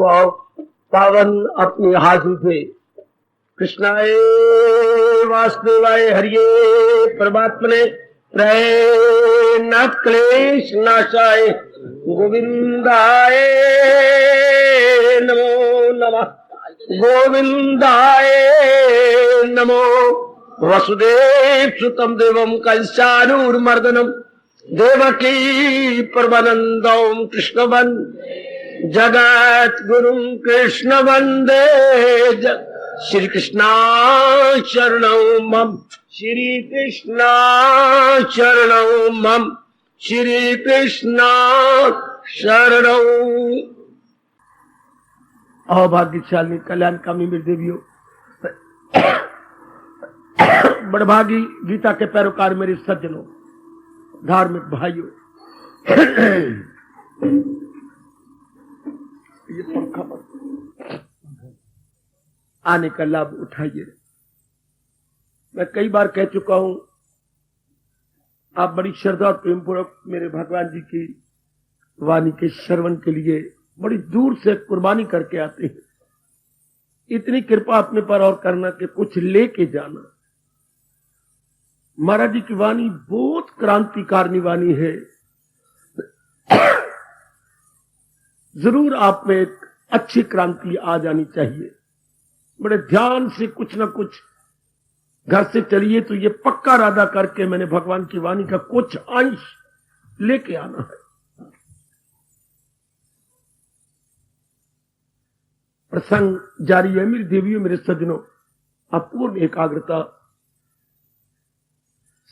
को पावन अपने हाथों से कृष्णाय वासुदेवाय हरिये परमात्मने प्रयनाथ क्लेश नाशाय गोविंदाय नमो नमः गोविंदाय नमो वसुदेव सुतम देवम कंसानूरमर्दनम देवकी परमानंदम कृष्णवन जगत गुरु कृष्ण वंदे श्री कृष्णा शरणौ मम श्री कृष्णा शरणौ मम श्री कृष्णा शरणौ। अभाग्यशाली कल्याणकामी मेरी देवियों, बड़भागी गीता के पैरोकार मेरे सज्जनों, धार्मिक भाइयों, ये पंखा पर आने का लाभ उठाइए। मैं कई बार कह चुका हूं, आप बड़ी श्रद्धा और प्रेम पूर्वक मेरे भगवान जी की वाणी के श्रवण के लिए बड़ी दूर से कुर्बानी करके आते हैं। इतनी कृपा अपने पर और करना कि कुछ लेके जाना। महाराज जी की वाणी बहुत क्रांतिकारिणी वाणी है। जरूर आप में एक अच्छी क्रांति आ जानी चाहिए। बड़े ध्यान से कुछ ना कुछ घर से चलिए तो ये पक्का इरादा करके मैंने भगवान की वाणी का कुछ अंश लेके आना है। प्रसंग जारी है मेरी देवियों, मेरे सज्जनों। अपूर्ण एकाग्रता।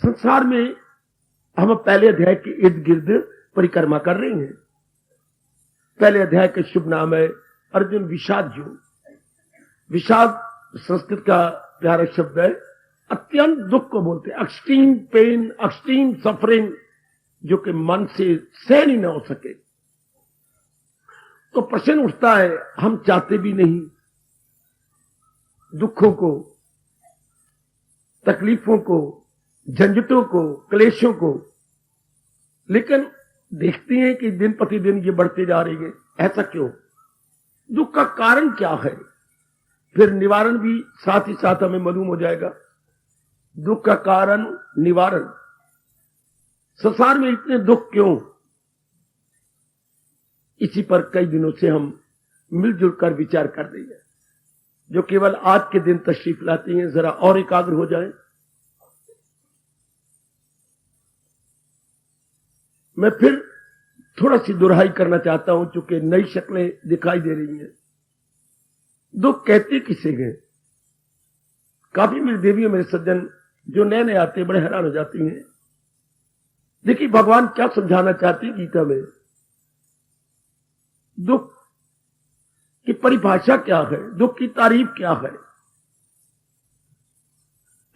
संसार में हम पहले अध्याय के इर्द गिर्द परिक्रमा कर रहे हैं। पहले अध्याय का शुभ नाम है अर्जुन विषाद योग। विषाद संस्कृत का प्यारा शब्द है। अत्यंत दुख को बोलते हैं, एक्सट्रीम पेन, एक्सट्रीम सफरिंग, जो कि मन से सहन ही न हो सके। तो प्रश्न उठता है, हम चाहते भी नहीं दुखों को, तकलीफों को, झंझटों को, क्लेशों को, लेकिन देखते हैं कि दिन प्रतिदिन ये बढ़ते जा रही है। ऐसा क्यों? दुख का कारण क्या है? फिर निवारण भी साथ ही साथ हमें मालूम हो जाएगा। दुख का कारण, निवारण। संसार में इतने दुख क्यों? इसी पर कई दिनों से हम मिलजुल कर विचार कर रहे हैं। जो केवल आज के दिन तशरीफ लाती हैं, जरा और एकाग्र हो जाएं। मैं फिर थोड़ा सी दुहाई करना चाहता हूं, चूंकि नई शक्लें दिखाई दे रही हैं। दुख कहते किसे गए? काफी मेरी देवियों, मेरे सज्जन जो नए नए आते हैं बड़े हैरान हो जाती हैं। देखिए भगवान क्या समझाना चाहते हैं गीता में। दुख की परिभाषा क्या है, दुख की तारीफ क्या है,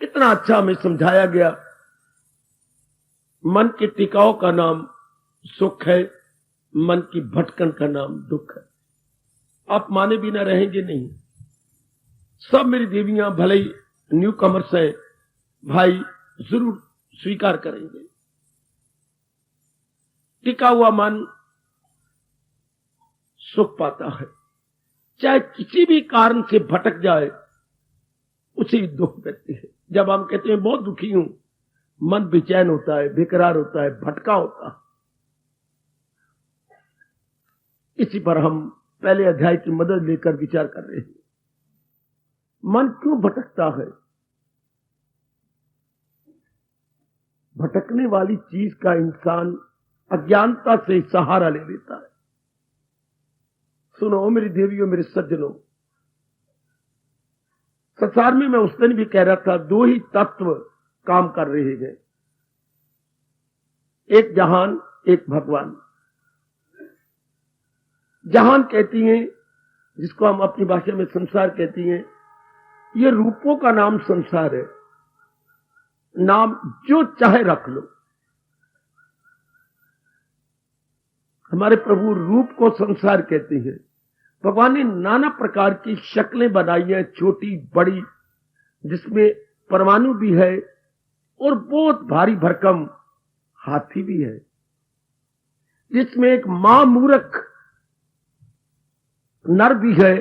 कितना अच्छा हमें समझाया गया। मन के टिकाव का नाम सुख है, मन की भटकन का नाम दुख है। आप माने बिना रहेंगे नहीं। सब मेरी देवियां भले ही न्यू कमर्स हैं, भाई जरूर स्वीकार करेंगे। टिका हुआ मन सुख पाता है। चाहे किसी भी कारण से भटक जाए, उसे दुख देते हैं। जब हम कहते हैं बहुत दुखी हूं, मन बेचैन होता है, बेकरार होता है, भटका होता है। इसी पर हम पहले अध्याय की मदद लेकर विचार कर रहे हैं। मन क्यों भटकता है? भटकने वाली चीज का इंसान अज्ञानता से सहारा ले लेता है। सुनो मेरी देवियों, मेरे सज्जनों, संसार में मैं उस दिन भी कह रहा था, दो ही तत्व काम कर रहे हैं, एक जहान, एक भगवान। जहान कहती हैं, जिसको हम अपनी भाषा में संसार कहती हैं, ये रूपों का नाम संसार है। नाम जो चाहे रख लो। हमारे प्रभु रूप को संसार कहते हैं। भगवान ने नाना प्रकार की शक्लें बनाई हैं, छोटी बड़ी, जिसमें परमाणु भी है और बहुत भारी भरकम हाथी भी है, जिसमें एक मां मूर्ख नर भी है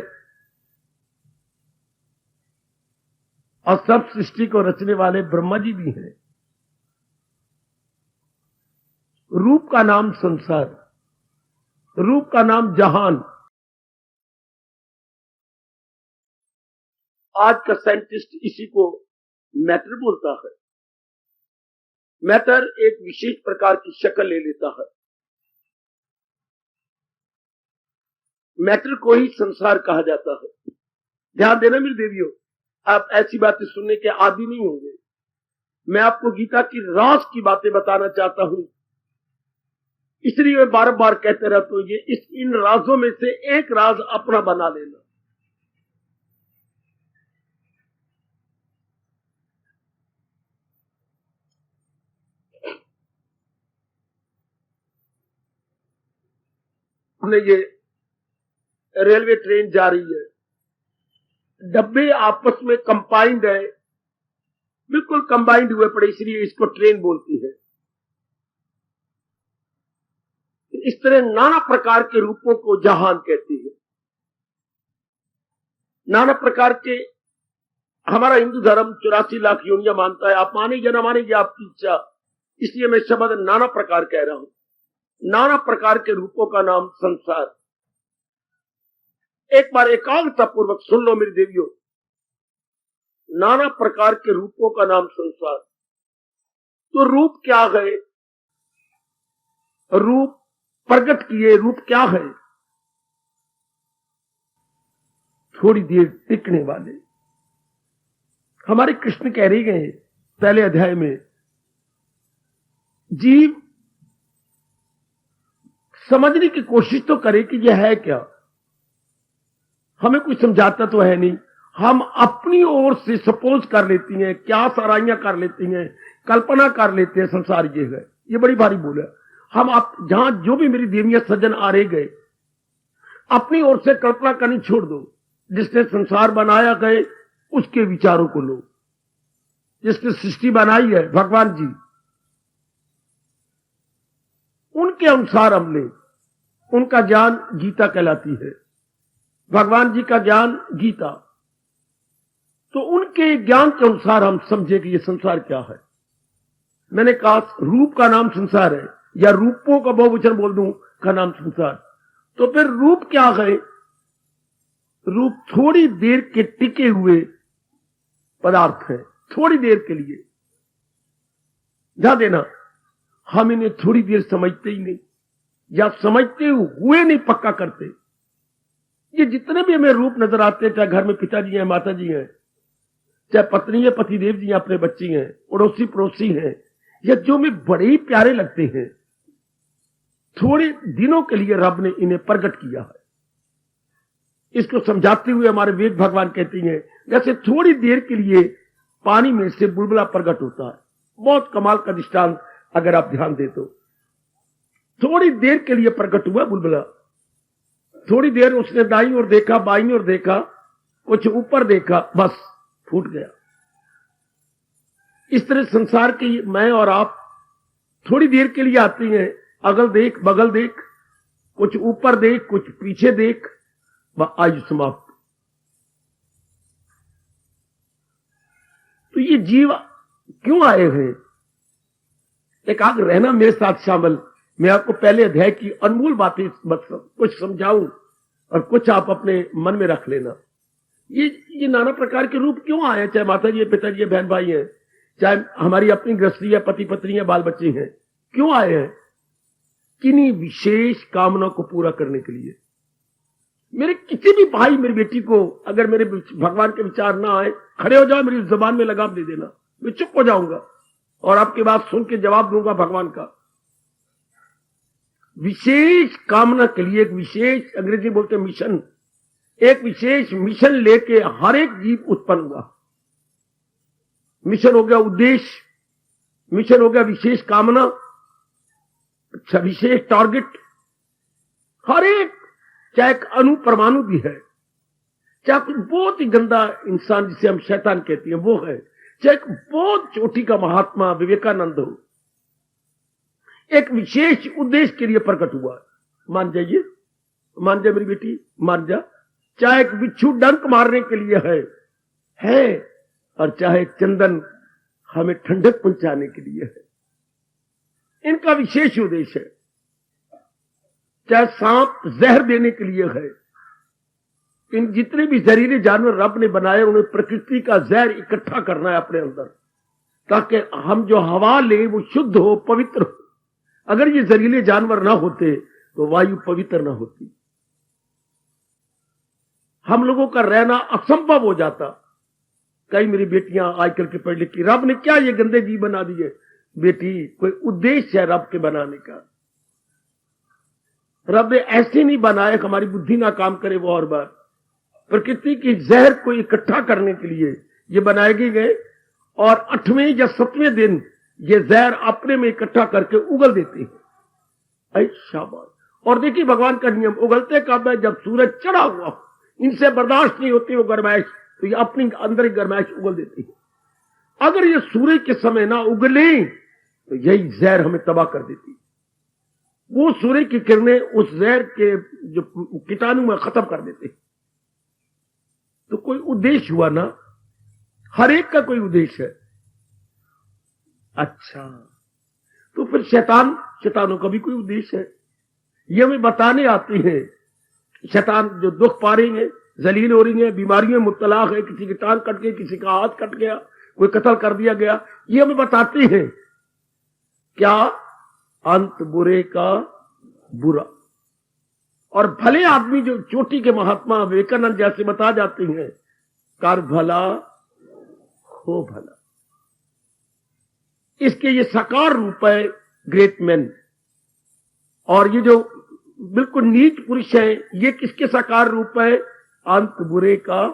और सब सृष्टि को रचने वाले ब्रह्मा जी भी हैं। रूप का नाम संसार, रूप का नाम जहान। आज का साइंटिस्ट इसी को मैटर बोलता है। मैटर एक विशेष प्रकार की शक्ल ले लेता है। मैटर को ही संसार कहा जाता है। ध्यान देना मेरे देवियों, आप ऐसी बातें सुनने के आदी नहीं होंगे। मैं आपको गीता की राज की बातें बताना चाहता हूं, इसलिए मैं बार बार कहते रहता हूं, ये इन राजों में से एक राज अपना बना लेना। हमने ये रेलवे ट्रेन जा रही है, डब्बे आपस में कंबाइंड है, बिल्कुल कंबाइंड हुए पड़े, इसलिए इसको ट्रेन बोलती है। इस तरह नाना प्रकार के रूपों को जहान कहती है। नाना प्रकार के, हमारा हिंदू धर्म 84 लाख योनियां मानता है। आप मानेंगे ना मानेंगे आपकी इच्छा, इसलिए मैं शब्द नाना प्रकार कह रहा हूं। नाना प्रकार के रूपों का नाम संसार। एक बार एकाग्रता पूर्वक सुन लो मेरी देवियों, नाना प्रकार के रूपों का नाम संसार। तो रूप क्या है? रूप प्रकट किए, रूप क्या है? थोड़ी देर टिकने वाले। हमारे कृष्ण कह रहे गए पहले अध्याय में, जीव समझने की कोशिश तो करे कि यह है क्या। हमें कुछ समझाता तो है नहीं, हम अपनी ओर से सपोज कर लेती हैं, क्या सराइयां कर लेती हैं, कल्पना कर लेते हैं संसार ये है। ये बड़ी भारी भूल है। हम आप जहां जो भी मेरी देवियां सज्जन आ रहे गए, अपनी ओर से कल्पना करनी छोड़ दो। जिसने संसार बनाया गए उसके विचारों को लो। जिसने सृष्टि बनाई है भगवान जी, उनके अनुसार हम ले। उनका ज्ञान गीता कहलाती है, भगवान जी का ज्ञान गीता। तो उनके ज्ञान के अनुसार हम समझे कि ये संसार क्या है। मैंने कहा रूप का नाम संसार है, या रूपों का बहुवचन बोल दूं का नाम संसार। तो फिर रूप क्या है? रूप थोड़ी देर के टिके हुए पदार्थ है, थोड़ी देर के लिए। ध्यान देना, हम इन्हें थोड़ी देर समझते ही नहीं, या समझते हुए नहीं पक्का करते। ये जितने भी हमें रूप नजर आते हैं, चाहे घर में पिताजी हैं, माता जी हैं, चाहे पत्नी है, पतिदेव जी हैं, अपने बच्ची हैं, पड़ोसी पड़ोसी हैं, या जो में बड़े ही प्यारे लगते हैं, थोड़े दिनों के लिए रब ने इन्हें प्रकट किया है। इसको समझाते हुए हमारे वेद भगवान कहती हैं, जैसे थोड़ी देर के लिए पानी में से बुलबुला प्रकट होता है। बहुत कमाल का दृष्टांत अगर आप ध्यान दे तो, थोड़ी देर के लिए प्रकट हुआ बुलबुला। थोड़ी देर उसने दाईं ओर देखा, बाईं ओर देखा, कुछ ऊपर देखा, बस फूट गया। इस तरह संसार की मैं और आप थोड़ी देर के लिए आती हैं, अगल देख बगल देख, कुछ ऊपर देख, कुछ पीछे देख, आयु समाप्त। तो ये जीव क्यों आए हैं? एकाग्र रहना मेरे साथ शामिल। मैं आपको पहले अध्याय की अनमोल बातें कुछ समझाऊं और कुछ आप अपने मन में रख लेना। ये नाना प्रकार के रूप क्यों आए? चाहे माता जी, पिताजी है, बहन भाई हैं, चाहे हमारी अपनी गृहस्थी है, पति पत्नी है, बाल बच्चे हैं, क्यों आए हैं? किन्हीं विशेष कामना को पूरा करने के लिए। मेरे किसी भी भाई मेरी बेटी को अगर मेरे भगवान के विचार ना आए, खड़े हो जाओ, मेरी जुबान में लगाम दे देना, मैं चुप हो जाऊंगा और आपकी बात सुन के जवाब दूंगा भगवान का। विशेष कामना के लिए एक विशेष, अंग्रेजी बोलते मिशन, एक विशेष मिशन लेके हर एक जीव उत्पन्न हुआ। मिशन हो गया उद्देश्य, मिशन हो गया विशेष कामना, अच्छा विशेष टारगेट। हर एक, चाहे एक अणु परमाणु भी है, चाहे कोई बहुत ही गंदा इंसान जिसे हम शैतान कहते हैं वो है, चाहे एक बहुत चोटी का महात्मा विवेकानंद हो, एक विशेष उद्देश्य के लिए प्रकट हुआ। मान जाइए, मान जा मेरी बेटी, मान जा, चाहे एक बिच्छू डंक मारने के लिए है, और चाहे चंदन हमें ठंडक पहुंचाने के लिए है। इनका विशेष उद्देश्य है। चाहे सांप जहर देने के लिए है। इन जितने भी जहरीले जानवर रब ने बनाए उन्हें प्रकृति का जहर इकट्ठा करना है अपने अंदर, ताकि हम जो हवा ले वो शुद्ध हो, पवित्र हो। अगर ये जहरीले जानवर ना होते तो वायु पवित्र ना होती, हम लोगों का रहना असंभव हो जाता। कई मेरी बेटियां आजकल के पढ़ लिखी, रब ने क्या ये गंदे जीव बना दिए। बेटी, कोई उद्देश्य है रब के बनाने का। रब ने ऐसे नहीं बनाया कि हमारी बुद्धि ना काम करे वो और बार। प्रकृति की जहर को इकट्ठा करने के लिए ये बनाए गए, और 8वें या 7वें दिन ये जहर अपने में इकट्ठा करके उगल देते हैं। शाबाश। और देखिए भगवान का नियम, उगलते कब है? जब सूरज चढ़ा हुआ हो। इनसे बर्दाश्त नहीं होती वो गर्माइश, तो ये अपने अंदर ही गर्माइश उगल देती है। अगर ये सूरज के समय ना उगले तो यही जहर हमें तबाह कर देती। वो सूर्य की किरणें उस जहर के जो कीटाणु में खत्म कर देते। तो कोई उद्देश्य हुआ ना, हर एक का कोई उद्देश्य है। अच्छा, तो फिर शैतानों का भी कोई उद्देश्य है। ये हमें बताने आती है। शैतान जो दुख पा रही है, जलील हो रही है, बीमारियों में मुब्तला है, किसी की टांग कट गई, किसी का हाथ कट गया, कोई कत्ल कर दिया गया, ये हमें बताती है क्या? अंत बुरे का बुरा। और भले आदमी जो चोटी के महात्मा विवेकानंद जैसे बता जाते हैं, कर भला हो भला। इसके ये साकार रूप है ग्रेट मैन। और ये जो बिल्कुल नीच पुरुष है, ये किसके साकार रूप है? अंत बुरे का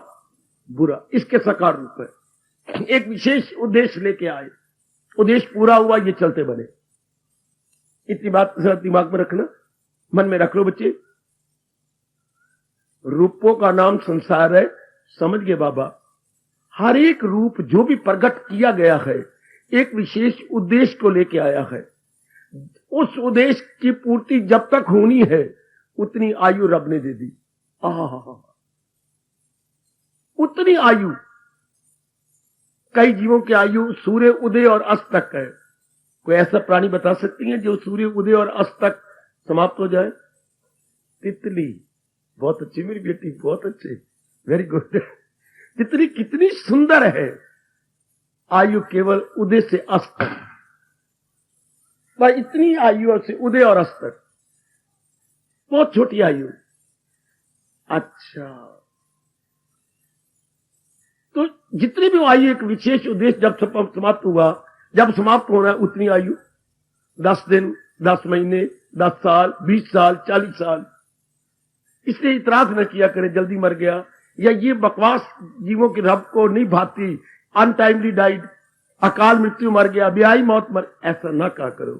बुरा, इसके साकार रूप है। एक विशेष उद्देश्य लेके आए, उद्देश्य पूरा हुआ, ये चलते बने। इतनी बात दिमाग में रखना, मन में रख लो बच्चे। रूपों का नाम संसार है, समझ गए बाबा। हर एक रूप जो भी प्रकट किया गया है एक विशेष उद्देश्य को लेके आया है। उस उद्देश्य की पूर्ति जब तक होनी है उतनी आयु रब ने दे दी। उतनी आयु। कई जीवों की आयु सूर्य उदय और अस्त तक है। कोई ऐसा प्राणी बता सकती है जो सूर्य उदय और अस्त तक समाप्त हो जाए? तितली। बहुत अच्छी मेरी बेटी, बहुत अच्छे, वेरी गुड। तितली कितनी सुंदर है। आयु केवल उदय से अस्त तक, इतनी आयु से उदय और अस्त तक, बहुत छोटी आयु। अच्छा, तो जितनी भी आयु एक विशेष उद्देश्य जब समाप्त हुआ, जब समाप्त होना है उतनी आयु, 10 दिन, 10 महीने, 10 साल, 20 साल, 40 साल। इसलिए इतराज न किया करें जल्दी मर गया, या ये बकवास जीवों की रब को नहीं भाती, अनटाइमली डाइड, अकाल मृत्यु मर गया, ब्याही मौत मर, ऐसा ना कहा करो।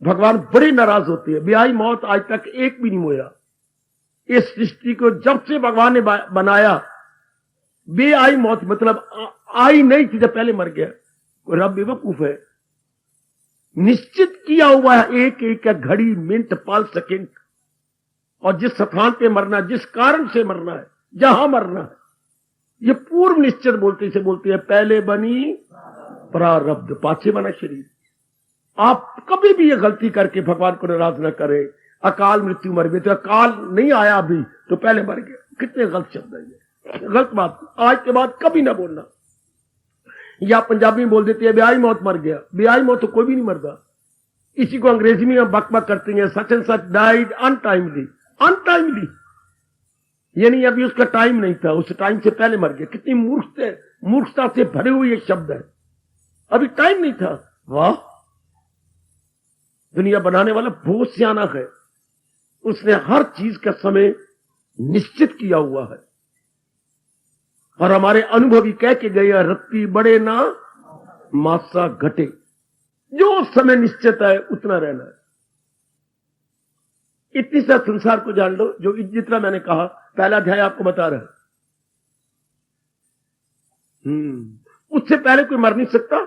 भगवान बड़े नाराज होते हैं। ब्याही मौत आज तक एक भी नहीं हुआ। इस सृष्टि को जब से भगवान ने बनाया, बेआई मौत मतलब आई नहीं थी जब पहले मर गया। कोई रब बेवकूफ है? निश्चित किया हुआ है एक एक घड़ी, मिनट, पल, सेकंड, और जिस स्थान पे मरना, जिस कारण से मरना है, जहां मरना है, ये पूर्व निश्चित बोलते हैं। पहले बनी प्रारब्ध, पाछे बना शरीर। आप कभी भी ये गलती करके भगवान को नाराज न करें। अकाल मृत्यु मर गए तो अकाल नहीं आया अभी तो पहले मर गया, कितने गलत शब्द है ये, गलत बात। आज के बाद कभी ना बोलना। या पंजाबी में बोल देते हैं ब्याही मौत मर गया। ब्याही मौत तो कोई भी नहीं मरता। इसी को अंग्रेजी में बकबक करते हैं, such and such died untimely. Untimely यानी अभी उसका टाइम नहीं था, उस टाइम से पहले मर गया। कितनी मूर्खता से भरे हुए ये शब्द है, अभी टाइम नहीं था। वाह, दुनिया बनाने वाला बहुत सियाना है। उसने हर चीज का समय निश्चित किया हुआ है। और हमारे अनुभवी कह के गए, रत्ती बड़े ना मासा घटे। जो समय निश्चित है उतना रहना है। इतनी सा संसार को जान लो, जो जितना मैंने कहा पहला अध्याय आपको बता रहा है। उससे पहले कोई मर नहीं सकता।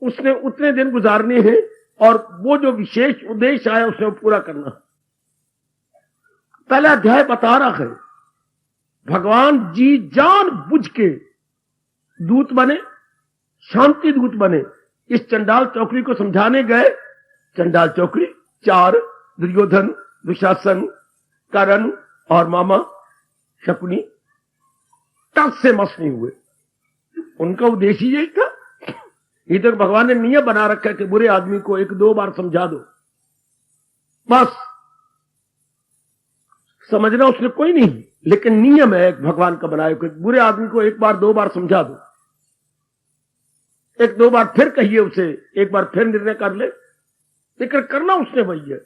उसने उतने दिन गुजारने हैं और वो जो विशेष उद्देश्य आया उसने पूरा करना। पहला अध्याय बता रहा है भगवान जी जान बुझ के दूत बने, शांति दूत बने। इस चंडाल चौकड़ी को समझाने गए। चंडाल चौकड़ी चार, दुर्योधन, दुशासन, कर्ण और मामा शकुनी टस से मस नहीं हुए। उनका उद्देश्य यही था। इधर भगवान ने नियम बना रखा है कि बुरे आदमी को एक दो बार समझा दो, बस समझना उसने कोई नहीं, लेकिन नियम है भगवान का बनाया कि बुरे आदमी को एक बार दो बार समझा दो, एक दो बार फिर कहिए उसे, एक बार फिर निर्णय कर ले, लेकिन करना उसने वही है।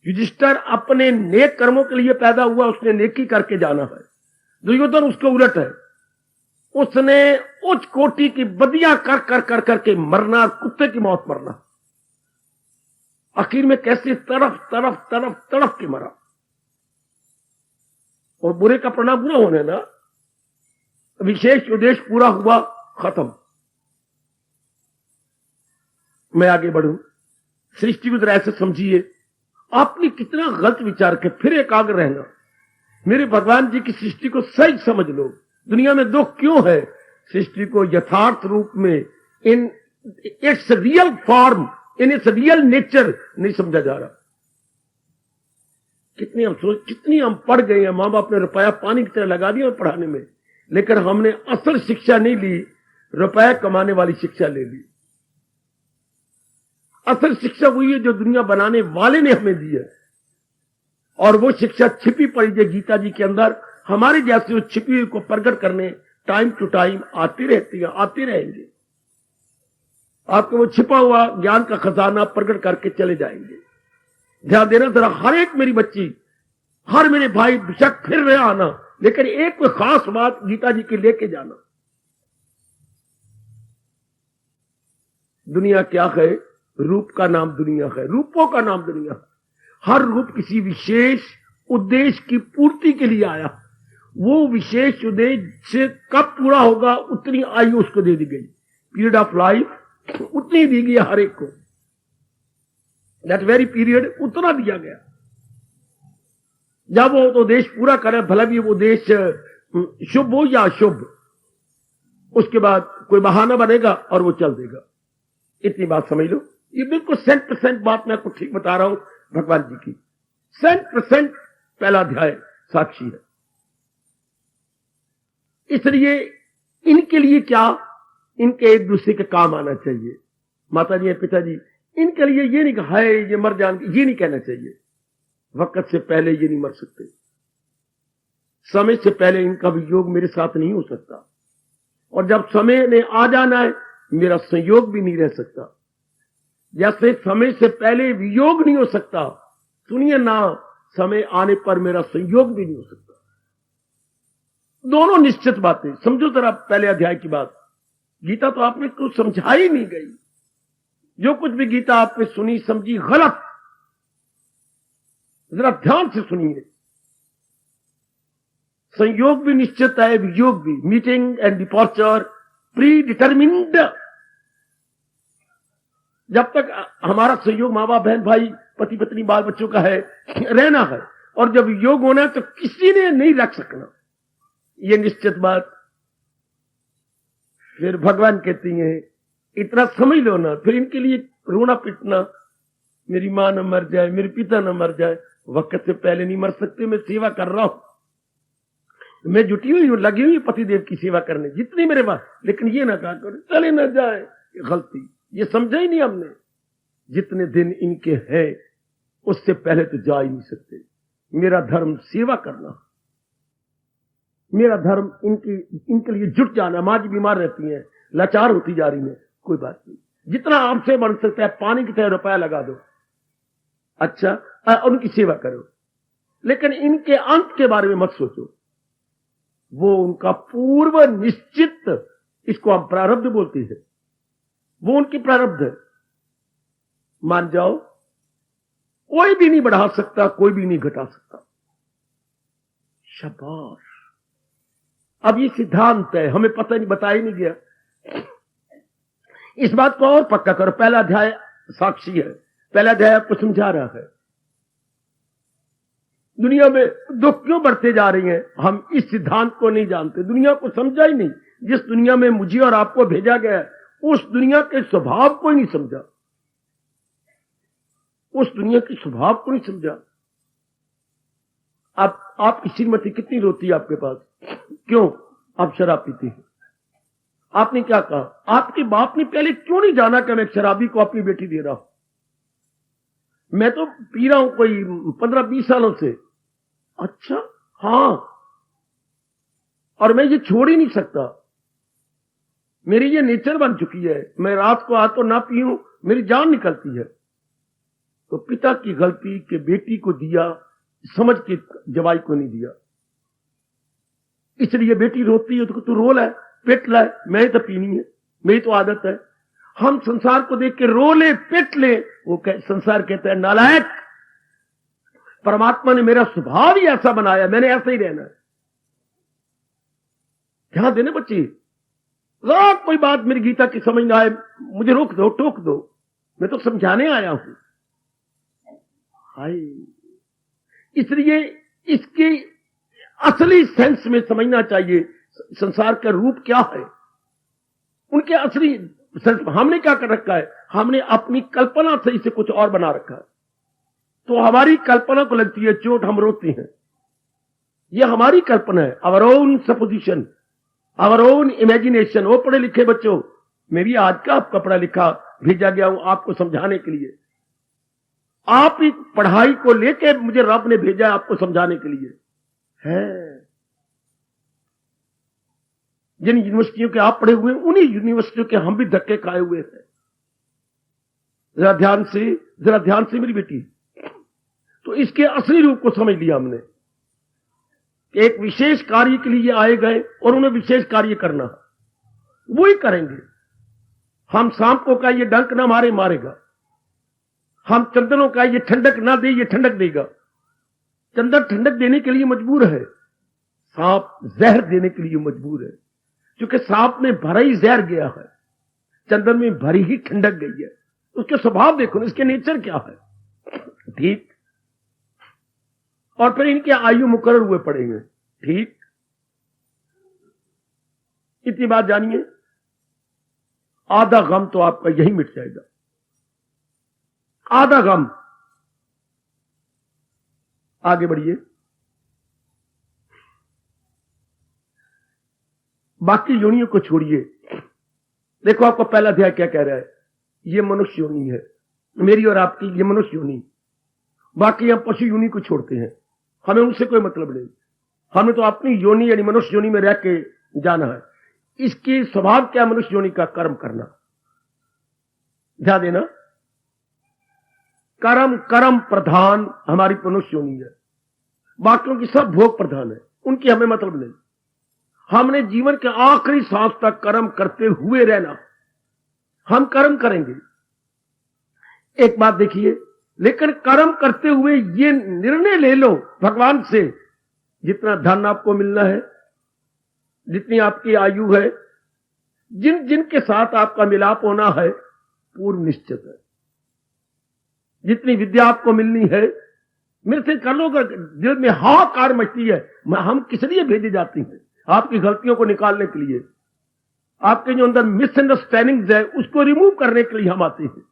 युधिष्ठिर अपने नेक कर्मों के लिए पैदा हुआ, उसने नेकी करके जाना है। दुर्योधन उसके उलट है, उसने उच्च कोटि की बदियां कर कर कर करके मरना, कुत्ते की मौत मरना। आखिर में कैसे तरफ तरफ तरफ तड़प के मरा। और बुरे का परिणाम बुरा होने ना, विशेष उद्देश्य पूरा हुआ, खत्म। मैं आगे बढ़ूं, सृष्टि को जरा ऐसे समझिए। आपने कितना गलत विचार के फिर एकाग्र रहना। मेरे भगवान जी की सृष्टि को सही समझ लो। दुनिया में दुख क्यों है? सृष्टि को यथार्थ रूप में, in its real form, in its real nature नहीं समझा जा रहा। कितनी हम पढ़ गए हैं, मां बाप ने रुपया पानी की तरह लगा दिया पढ़ाने में, लेकिन हमने असल शिक्षा नहीं ली, रुपया कमाने वाली शिक्षा ले ली। असल शिक्षा वही है जो दुनिया बनाने वाले ने हमें दी है, और वो शिक्षा छिपी पड़ी है गीता जी के अंदर। हमारे जैसे वो छिपी हुई को प्रकट करने टाइम टू टाइम आती रहती है, आते रहेंगे। आपको वो छिपा हुआ ज्ञान का खजाना प्रकट करके चले जाएंगे। ध्यान देना जरा, हर एक मेरी बच्ची, हर मेरे भाई बेशक फिर रहे आना, लेकिन एक कोई खास बात गीता जी की लेके जाना। दुनिया क्या है? रूप का नाम दुनिया है, रूपों का नाम दुनिया है। हर रूप किसी विशेष उद्देश्य की पूर्ति के लिए आया। वो विशेष उद्देश्य कब पूरा होगा, उतनी आयु उसको दे दी गई। पीरियड ऑफ लाइफ उतनी दी गई हर एक को, दैट वेरी पीरियड उतना दिया गया। जब वो तो देश पूरा करे, भला भी वो देश शुभ हो या अशुभ, उसके बाद कोई बहाना बनेगा और वो चल देगा। इतनी बात समझ लो। ये बिल्कुल 100% बात मैं आपको ठीक बता रहा हूं भगवान जी की। 100% पहला अध्याय साक्षी है। इसलिए इनके लिए क्या, इनके एक दूसरे के काम आना चाहिए। माता जी, पिताजी, इनके लिए ये नहीं कहा है ये मर जान, ये नहीं कहना चाहिए। वक्त से पहले ये नहीं मर सकते, समय से पहले इनका वियोग मेरे साथ नहीं हो सकता, और जब समय ने आ जाना है मेरा संयोग भी नहीं रह सकता। जैसे समय से पहले वियोग नहीं हो सकता, सुनिए ना, समय आने पर मेरा संयोग भी नहीं हो सकता। दोनों निश्चित बातें समझो जरा। पहले अध्याय की बात, गीता तो आपने कुछ समझाई नहीं गई। जो कुछ भी गीता आपने सुनी समझी गलत। जरा ध्यान से सुनिए। संयोग भी निश्चित है, वियोग भी, meeting and departure pre determined. जब तक हमारा संयोग माँ बाप, बहन भाई, पति पत्नी, बाल बच्चों का है, रहना है, और जब योग होना है तो किसी ने नहीं रख सकना, ये निश्चित बात। फिर भगवान कहती हैं इतना समझ लो ना, फिर इनके लिए रोना पिटना, मेरी मां न मर जाए, मेरे पिता न मर जाए। वक्त से पहले नहीं मर सकते। मैं सेवा कर रहा हूं, मैं जुटी हुई हूं, लगी हुई पतिदेव की सेवा करने जितनी मेरे पास, लेकिन ये ना कहा करो चले न जाए, ये गलती, ये समझा ही नहीं हमने। जितने दिन इनके हैं उससे पहले तो जा ही नहीं सकते। मेरा धर्म सेवा करना, मेरा धर्म इनके लिए जुट जाना। मां जी बीमार रहती हैं, लाचार होती जा रही है, कोई बात नहीं, जितना आपसे बन सकता है पानी की तरह रुपया लगा दो, अच्छा, उनकी सेवा करो, लेकिन इनके अंत के बारे में मत सोचो। वो उनका पूर्व निश्चित, इसको हम प्रारब्ध बोलते हैं, वो उनकी प्रारब्ध है। मान जाओ, कोई भी नहीं बढ़ा सकता, कोई भी नहीं घटा सकता। शाबाश। अब ये सिद्धांत है, हमें पता नहीं, बताया नहीं गया। इस बात को और पक्का करो। पहला अध्याय साक्षी है, पहला अध्याय आपको समझा रहा है। दुनिया में दुख क्यों बढ़ते जा रही हैं? हम इस सिद्धांत को नहीं जानते, दुनिया को समझा ही नहीं। जिस दुनिया में मुझे और आपको भेजा गया है उस दुनिया के स्वभाव को ही नहीं समझा, उस दुनिया के स्वभाव को नहीं समझा। आप की श्रीमती कितनी रोती है आपके पास? क्यों? आप शराब पीती हैं। आपने क्या कहा? आपके बाप ने पहले क्यों नहीं जाना कि मैं शराबी को अपनी बेटी दे रहा हूं? मैं तो पी रहा हूं कोई 15-20 सालों से। अच्छा, हां, और मैं ये छोड़ ही नहीं सकता, मेरी ये नेचर बन चुकी है। मैं रात को आ तो ना पीऊं, मेरी जान निकलती है। तो पिता की गलती कि बेटी को दिया, समझ के जवाई को नहीं दिया, इसलिए बेटी रोती है। तो तू रो ले, पिट ले, मैं तो पीनी है, मेरी तो आदत है। हम संसार को देख के रो ले, पिट ले, वो संसार कहता है नालायक, परमात्मा ने मेरा स्वभाव ही ऐसा बनाया, मैंने ऐसा ही रहना है। ध्यान देने बच्चे, रात कोई बात मेरी गीता की समझ ना आए, मुझे रोक दो, टोक दो, मैं तो समझाने आया हूं। हाय, इसलिए इसके असली सेंस में समझना चाहिए संसार का रूप क्या है, उनके असली सेंस। हमने क्या कर रखा है? हमने अपनी कल्पना से इसे कुछ और बना रखा है, तो हमारी कल्पना को लगती है चोट, हम रोते हैं। यह हमारी कल्पना है, our own supposition, our own imagination. वो पढ़े लिखे बच्चों, मेरी आज का आपका पढ़ा लिखा भेजा गया हूं आपको समझाने के लिए। आप ही पढ़ाई को लेके मुझे रब ने भेजा है आपको समझाने के लिए है। जिन यूनिवर्सिटियों के आप पढ़े हुए हैं, उन्हीं यूनिवर्सिटियों के हम भी धक्के खाए हुए हैं। जरा ध्यान से मेरी बेटी, तो इसके असली रूप को समझ लिया हमने। एक विशेष कार्य के लिए आए गए और उन्हें विशेष कार्य करना, वो ही करेंगे। हम सांप को कहा ये डंक ना मारे, मारेगा। हम चंदनों का ये ठंडक ना दे, ये ठंडक देगा। चंदन ठंडक देने के लिए मजबूर है, सांप जहर देने के लिए मजबूर है। क्योंकि सांप में भरा ही जहर गया है, चंदन में भरी ही ठंडक गई है। उसके स्वभाव देखो, इसके नेचर क्या है, ठीक। और फिर इनके आयु मुकर्रर हुए पड़ेंगे, ठीक। इतनी बात जानिए, आधा गम तो आपका यही मिट जाएगा, आधा गम। आगे बढ़िए, बाकी योनियों को छोड़िए। देखो आपका पहला अध्याय क्या कह रहा है, ये मनुष्य योनि है, मेरी और आपकी ये मनुष्य योनि। बाकी हम पशु योनि को छोड़ते हैं, हमें उनसे कोई मतलब नहीं। हमें तो अपनी योनि यानी मनुष्य योनि में रह के जाना है। इसकी स्वभाव क्या? मनुष्य योनि का कर्म करना। ध्यान देना, कर्म प्रधान हमारी मनुष्य योनि है, बाकियों की सब भोग प्रधान है, उनकी हमें मतलब नहीं। हमने जीवन के आखिरी सांस तक कर्म करते हुए रहना, हम कर्म करेंगे। एक बात देखिए, लेकिन कर्म करते हुए ये निर्णय ले लो भगवान से, जितना धन आपको मिलना है, जितनी आपकी आयु है, जिन जिनके साथ आपका मिलाप होना है, पूर्व निश्चित है। जितनी विद्या आपको मिलनी है, मेरे से कर लो। दिल में हाहाकार मचती है, हम किस लिए भेजे जाते हैं? आपकी गलतियों को निकालने के लिए, आपके जो अंदर मिसअंडरस्टैंडिंग्स है उसको रिमूव करने के लिए हम आते हैं।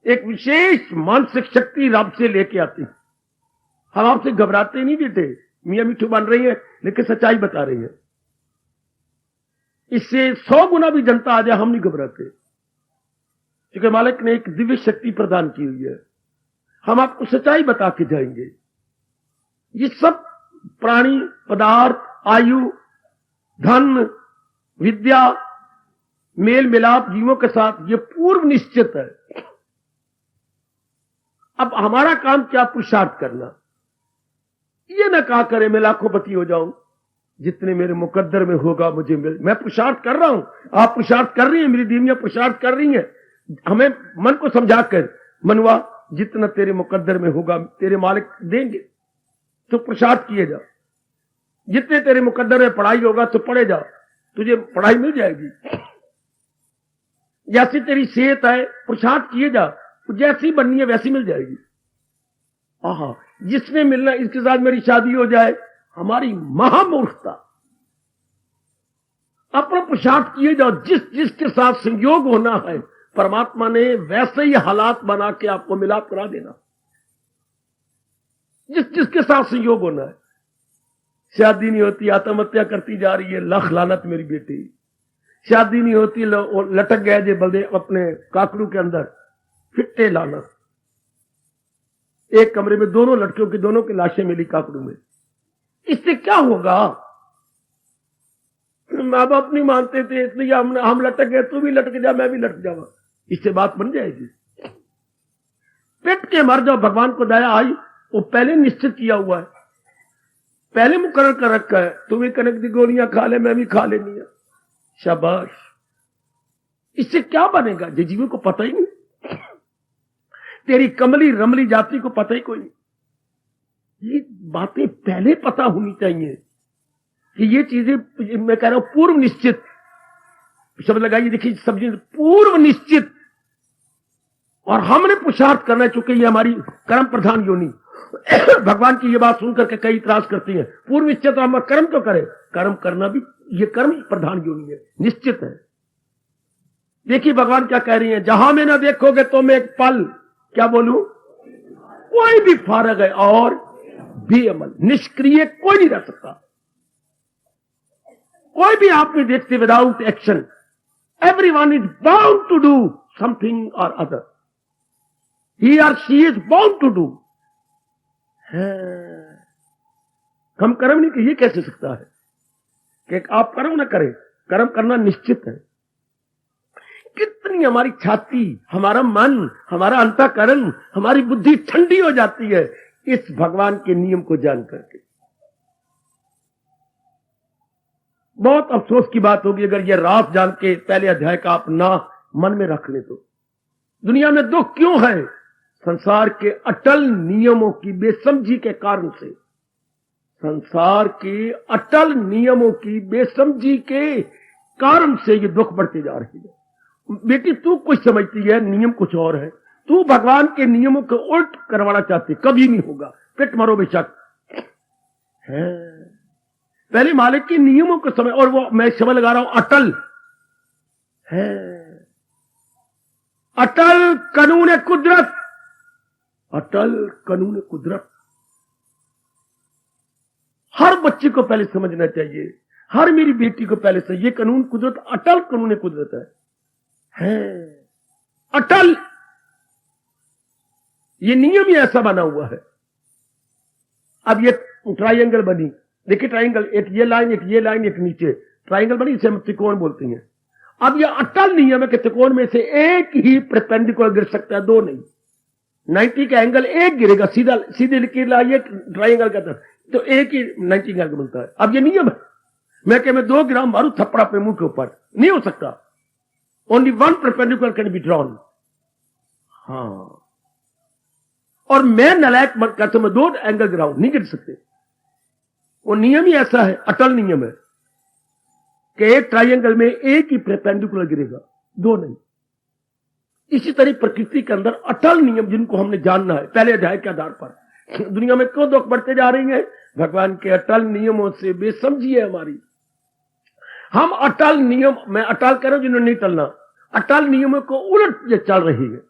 एक विशेष मानसिक शक्ति रब से लेके आते हैं। हम आपसे घबराते नहीं बेटे, मियां मिठू बन रही है लेकिन सच्चाई बता रही है। इससे 100 गुना भी जनता आ जाए, हम नहीं घबराते, क्योंकि मालिक ने एक दिव्य शक्ति प्रदान की हुई है। हम आपको सच्चाई बता के जाएंगे। ये सब प्राणी, पदार्थ, आयु, धन, विद्या, मेल मिलाप जीवों के साथ, ये पूर्व निश्चित है। अब हमारा काम क्या? पुरुषार्थ करना। ये ना कहा करे मैं लाखोंपति हो जाऊं, जितने मेरे मुकद्दर में होगा मुझे मिल। मैं पुरुषार्थ कर रहा हूं, आप पुरुषार्थ कर रही हैं, मेरी देवियां पुरुषार्थ कर रही हैं। हमें मन को समझाकर, मनवा जितना तेरे मुकद्दर में होगा तेरे मालिक देंगे, तो पुरुषार्थ किए जा। जितने तेरे मुकद्दर में पढ़ाई होगा तो पढ़े जा, तुझे पढ़ाई मिल जाएगी। जैसी तेरी सेहत है, पुरुषार्थ किए जा, जैसी बननी है वैसी मिल जाएगी। आहा, जिसने मिलना इसके साथ मेरी शादी हो जाए, हमारी महामूर्खता। अपना पुरुषार्थ किए जाओ, जिसके साथ संयोग होना है परमात्मा ने वैसे ही हालात बना के आपको मिलाप करा देना। जिसके साथ संयोग होना है। शादी नहीं होती, आत्महत्या करती जा रही है, लख लानत मेरी बेटी। शादी नहीं होती, लटक गए जे बल्दे अपने काकड़ू के अंदर, फिट्टे लानत। एक कमरे में दोनों लड़कियों की दोनों की लाशें मिली काकड़ू में। इससे क्या होगा? माँ बाप नहीं मानते थे इसलिए हम लटक गए, तू भी लटक जा, मैं भी लटक जाऊंगा। इससे बात बन जाएगी। पिट के मर जाओ, भगवान को दया आई, वो पहले निश्चित किया हुआ है, पहले मुकर्रर कर रखा है। तू भी कनक की गोलियां खा ले, मैं भी खा लेनी है, शाबाश। इससे क्या बनेगा? जे जीवों को पता ही नहीं, तेरी कमली रमली जाति को पता ही कोई नहीं। ये बातें पहले पता होनी चाहिए कि ये चीजें, मैं कह रहा हूं पूर्व निश्चित शब्द लगाइए, देखिए सब्जी पूर्व निश्चित। और हमने पुरुषार्थ करना, चूंकि ये हमारी कर्म प्रधान योनि। भगवान की ये बात सुनकर के कई इतराज करती हैं, पूर्व निश्चित तो हम कर्म तो करें, कर्म करना भी ये कर्म प्रधान योनि है, निश्चित है। देखिए भगवान क्या कह रही हैं, जहां में ना देखोगे तो मैं एक पल, क्या बोलूं, कोई भी फारग है और भी अमल, निष्क्रिय कोई नहीं रह सकता। कोई भी आप नहीं देखते without action. Everyone is bound to do something और अदर। ही और she is bound to do. हम कर्म नहीं कि ये कैसे सकता है कि आप कर्म ना करें? कर्म करना निश्चित है। कितनी हमारी छाती, हमारा मन, हमारा अंतःकरण, हमारी बुद्धि ठंडी हो जाती है इस भगवान के नियम को जान करके। बहुत अफसोस की बात होगी अगर यह रास जान के पहले अध्याय का आप ना मन में रख ले तो। दुनिया में दुख क्यों है? संसार के अटल नियमों की बेसमझी के कारण से। संसार के अटल नियमों की बेसमझी के कारण से ये दुख बढ़ते जा रही है। बेटी तू कुछ समझती है, नियम कुछ और है। तू भगवान के नियमों को उल्ट करवाना चाहती, कभी नहीं होगा, पिट मरो बेशक है। पहले मालिक के नियमों को समय, और वो मैं शब्द लगा रहा हूं अटल है। अटल कानून कुदरत, अटल कानून कुदरत हर बच्चे को पहले समझना चाहिए, हर मेरी बेटी को पहले से। ये कानून कुदरत अटल कानून कुदरत है अटल। ये नियम ही ऐसा बना हुआ है। अब ये ट्रायंगल बनी, देखिए ट्रायंगल, एक ये लाइन, एक ये लाइन, एक नीचे ट्रायंगल बनी, इसे हम त्रिकोण बोलते हैं। अब ये अटल नियम है कि त्रिकोण में से एक ही परपेंडिकुलर गिर सकता है, दो नहीं। 90 का एंगल एक गिरेगा, सीधा सीधे लकीर लाइए ट्रायंगल का तरफ, तो एक ही 90 का एंगल बनता है। अब ये नियम है, मैं क्या मैं 2 ग्राम मारू थप्पड़ अपने मुंह के ऊपर, नहीं हो सकता। Only one perpendicular can be drawn. हाँ, और मैं नलायक कहते मैं 2 एंगल गिराऊं, नहीं गिर सकते। वो नियम ही ऐसा है, अटल नियम है कि एक ट्रायंगल में एक ही परपेंडिकुलर गिरेगा, 2 नहीं। इसी तरह प्रकृति के अंदर अटल नियम जिनको हमने जानना है पहले अध्याय के आधार पर। दुनिया में क्यों दुख बढ़ते जा रही है? भगवान के अटल नियमों से बेसमझी है हमारी। हम अटल नियम, मैं अटल कह रहा हूं जिन्होंने नहीं टलना, अटल नियमों को उलट ये चल रही है।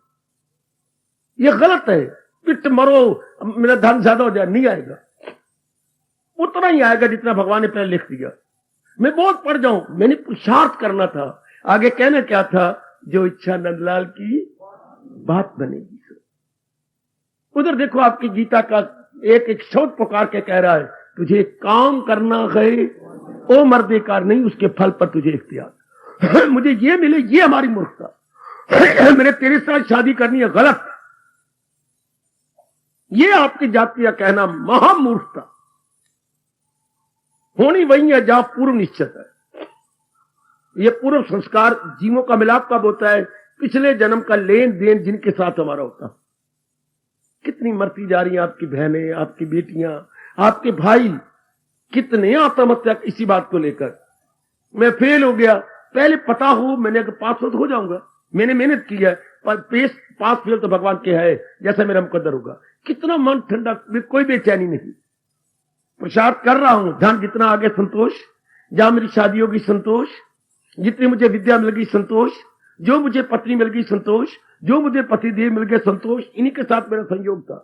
ये गलत है। पिट मरो, मेरा धन ज्यादा हो जाए, नहीं आएगा। उतना ही आएगा जितना भगवान ने पहले लिख दिया। मैं बहुत पढ़ जाऊं, मैंने पुरुषार्थ करना था। आगे कहना क्या था? जो इच्छा नंदलाल की बात बनेगी। उधर देखो आपकी गीता का एक शब्द पुकार के कह रहा है, तुझे काम करना है ओ मर्देकार नहीं, उसके फल पर तुझे इख्तियार। मुझे ये मिले, ये हमारी मूर्खता। मेरे तेरे साथ शादी करनी है, गलत। ये आपकी जाति का कहना महामूर्खता। होनी वही है जहां पूर्व निश्चित है। ये पूर्व संस्कार जीवों का मिलाप कब होता है? पिछले जन्म का लेन देन जिनके साथ हमारा होता। कितनी मरती जा रही हैं आपकी बहनें, आपकी बेटियां, आपके भाई, कितने आत्महत्या इसी बात को लेकर। मैं फेल हो गया, पहले पता हो मैंने अगर पास हो तो हो जाऊंगा, मैंने मेहनत की है, पर पास फेल तो भगवान के है, जैसा मेरा मुकद्दर होगा। कितना मन ठंडा, कोई बेचैनी नहीं। प्रसाद कर रहा हूं, ध्यान जितना आगे संतोष, जहां मेरी शादी होगी संतोष, जितनी मुझे विद्या मिल गई संतोष, जो मुझे पत्नी मिल गई संतोष, जो मुझे पतिदेव मिल गए संतोष, इन्हीं के साथ मेरा संयोग था।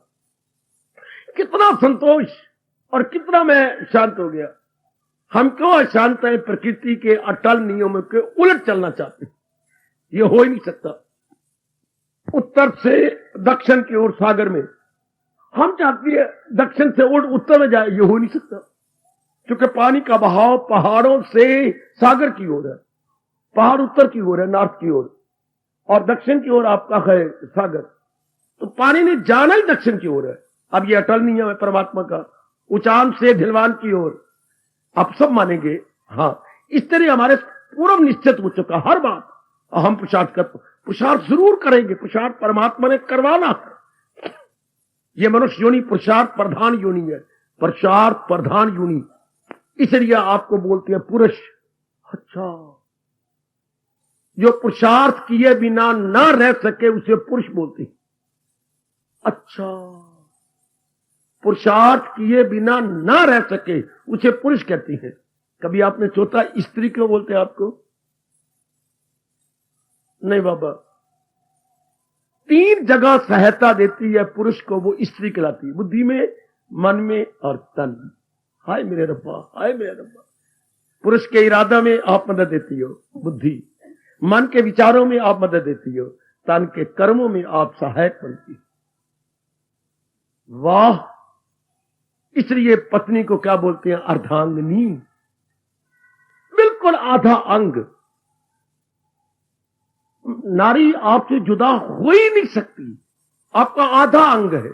कितना संतोष और कितना मैं शांत हो गया। हम क्यों अशांत हैं? प्रकृति के अटल नियमों के उलट चलना चाहते हैं, ये हो ही नहीं सकता। उत्तर से दक्षिण की ओर सागर में हम चाहते हैं दक्षिण से उत्तर में जाए, ये हो नहीं सकता, क्योंकि पानी का बहाव पहाड़ों से सागर की ओर है। पहाड़ उत्तर की ओर है, नॉर्थ की ओर, और दक्षिण की ओर आपका है सागर, तो पानी ने जाना ही दक्षिण की ओर है। अब ये अटल नियम है परमात्मा का, उचान से ढिलवान की ओर। आप सब मानेंगे, हाँ, इस तरह हमारे पूर्व निश्चित हो चुका हर बात। हम पुरुषार्थ जरूर करेंगे, पुरुषार्थ परमात्मा ने करवाना है। ये मनुष्य योनि पुरुषार्थ प्रधान योनि है, पुरुषार्थ प्रधान योनि, इसलिए आपको बोलते हैं पुरुष। अच्छा, जो पुरुषार्थ किए बिना ना रह सके उसे पुरुष बोलते हैं। अच्छा, पुरुषार्थ किए बिना ना रह सके उसे पुरुष कहती है। कभी आपने सोचा स्त्री क्यों बोलते हैं आपको? नहीं बाबा, 3 जगह सहायता देती है पुरुष को, वो स्त्री कहलाती है, बुद्धि में, मन में और तन। हाय मेरे रब्बा, हाय मेरे रब्बा। पुरुष के इरादा में आप मदद देती हो बुद्धि, मन के विचारों में आप मदद देती हो, तन के कर्मों में आप सहायक बनती हो। वाह, इसलिए पत्नी को क्या बोलते हैं? अर्धांगिनी, बिल्कुल आधा अंग। नारी आपसे जुदा हो ही नहीं सकती, आपका आधा अंग है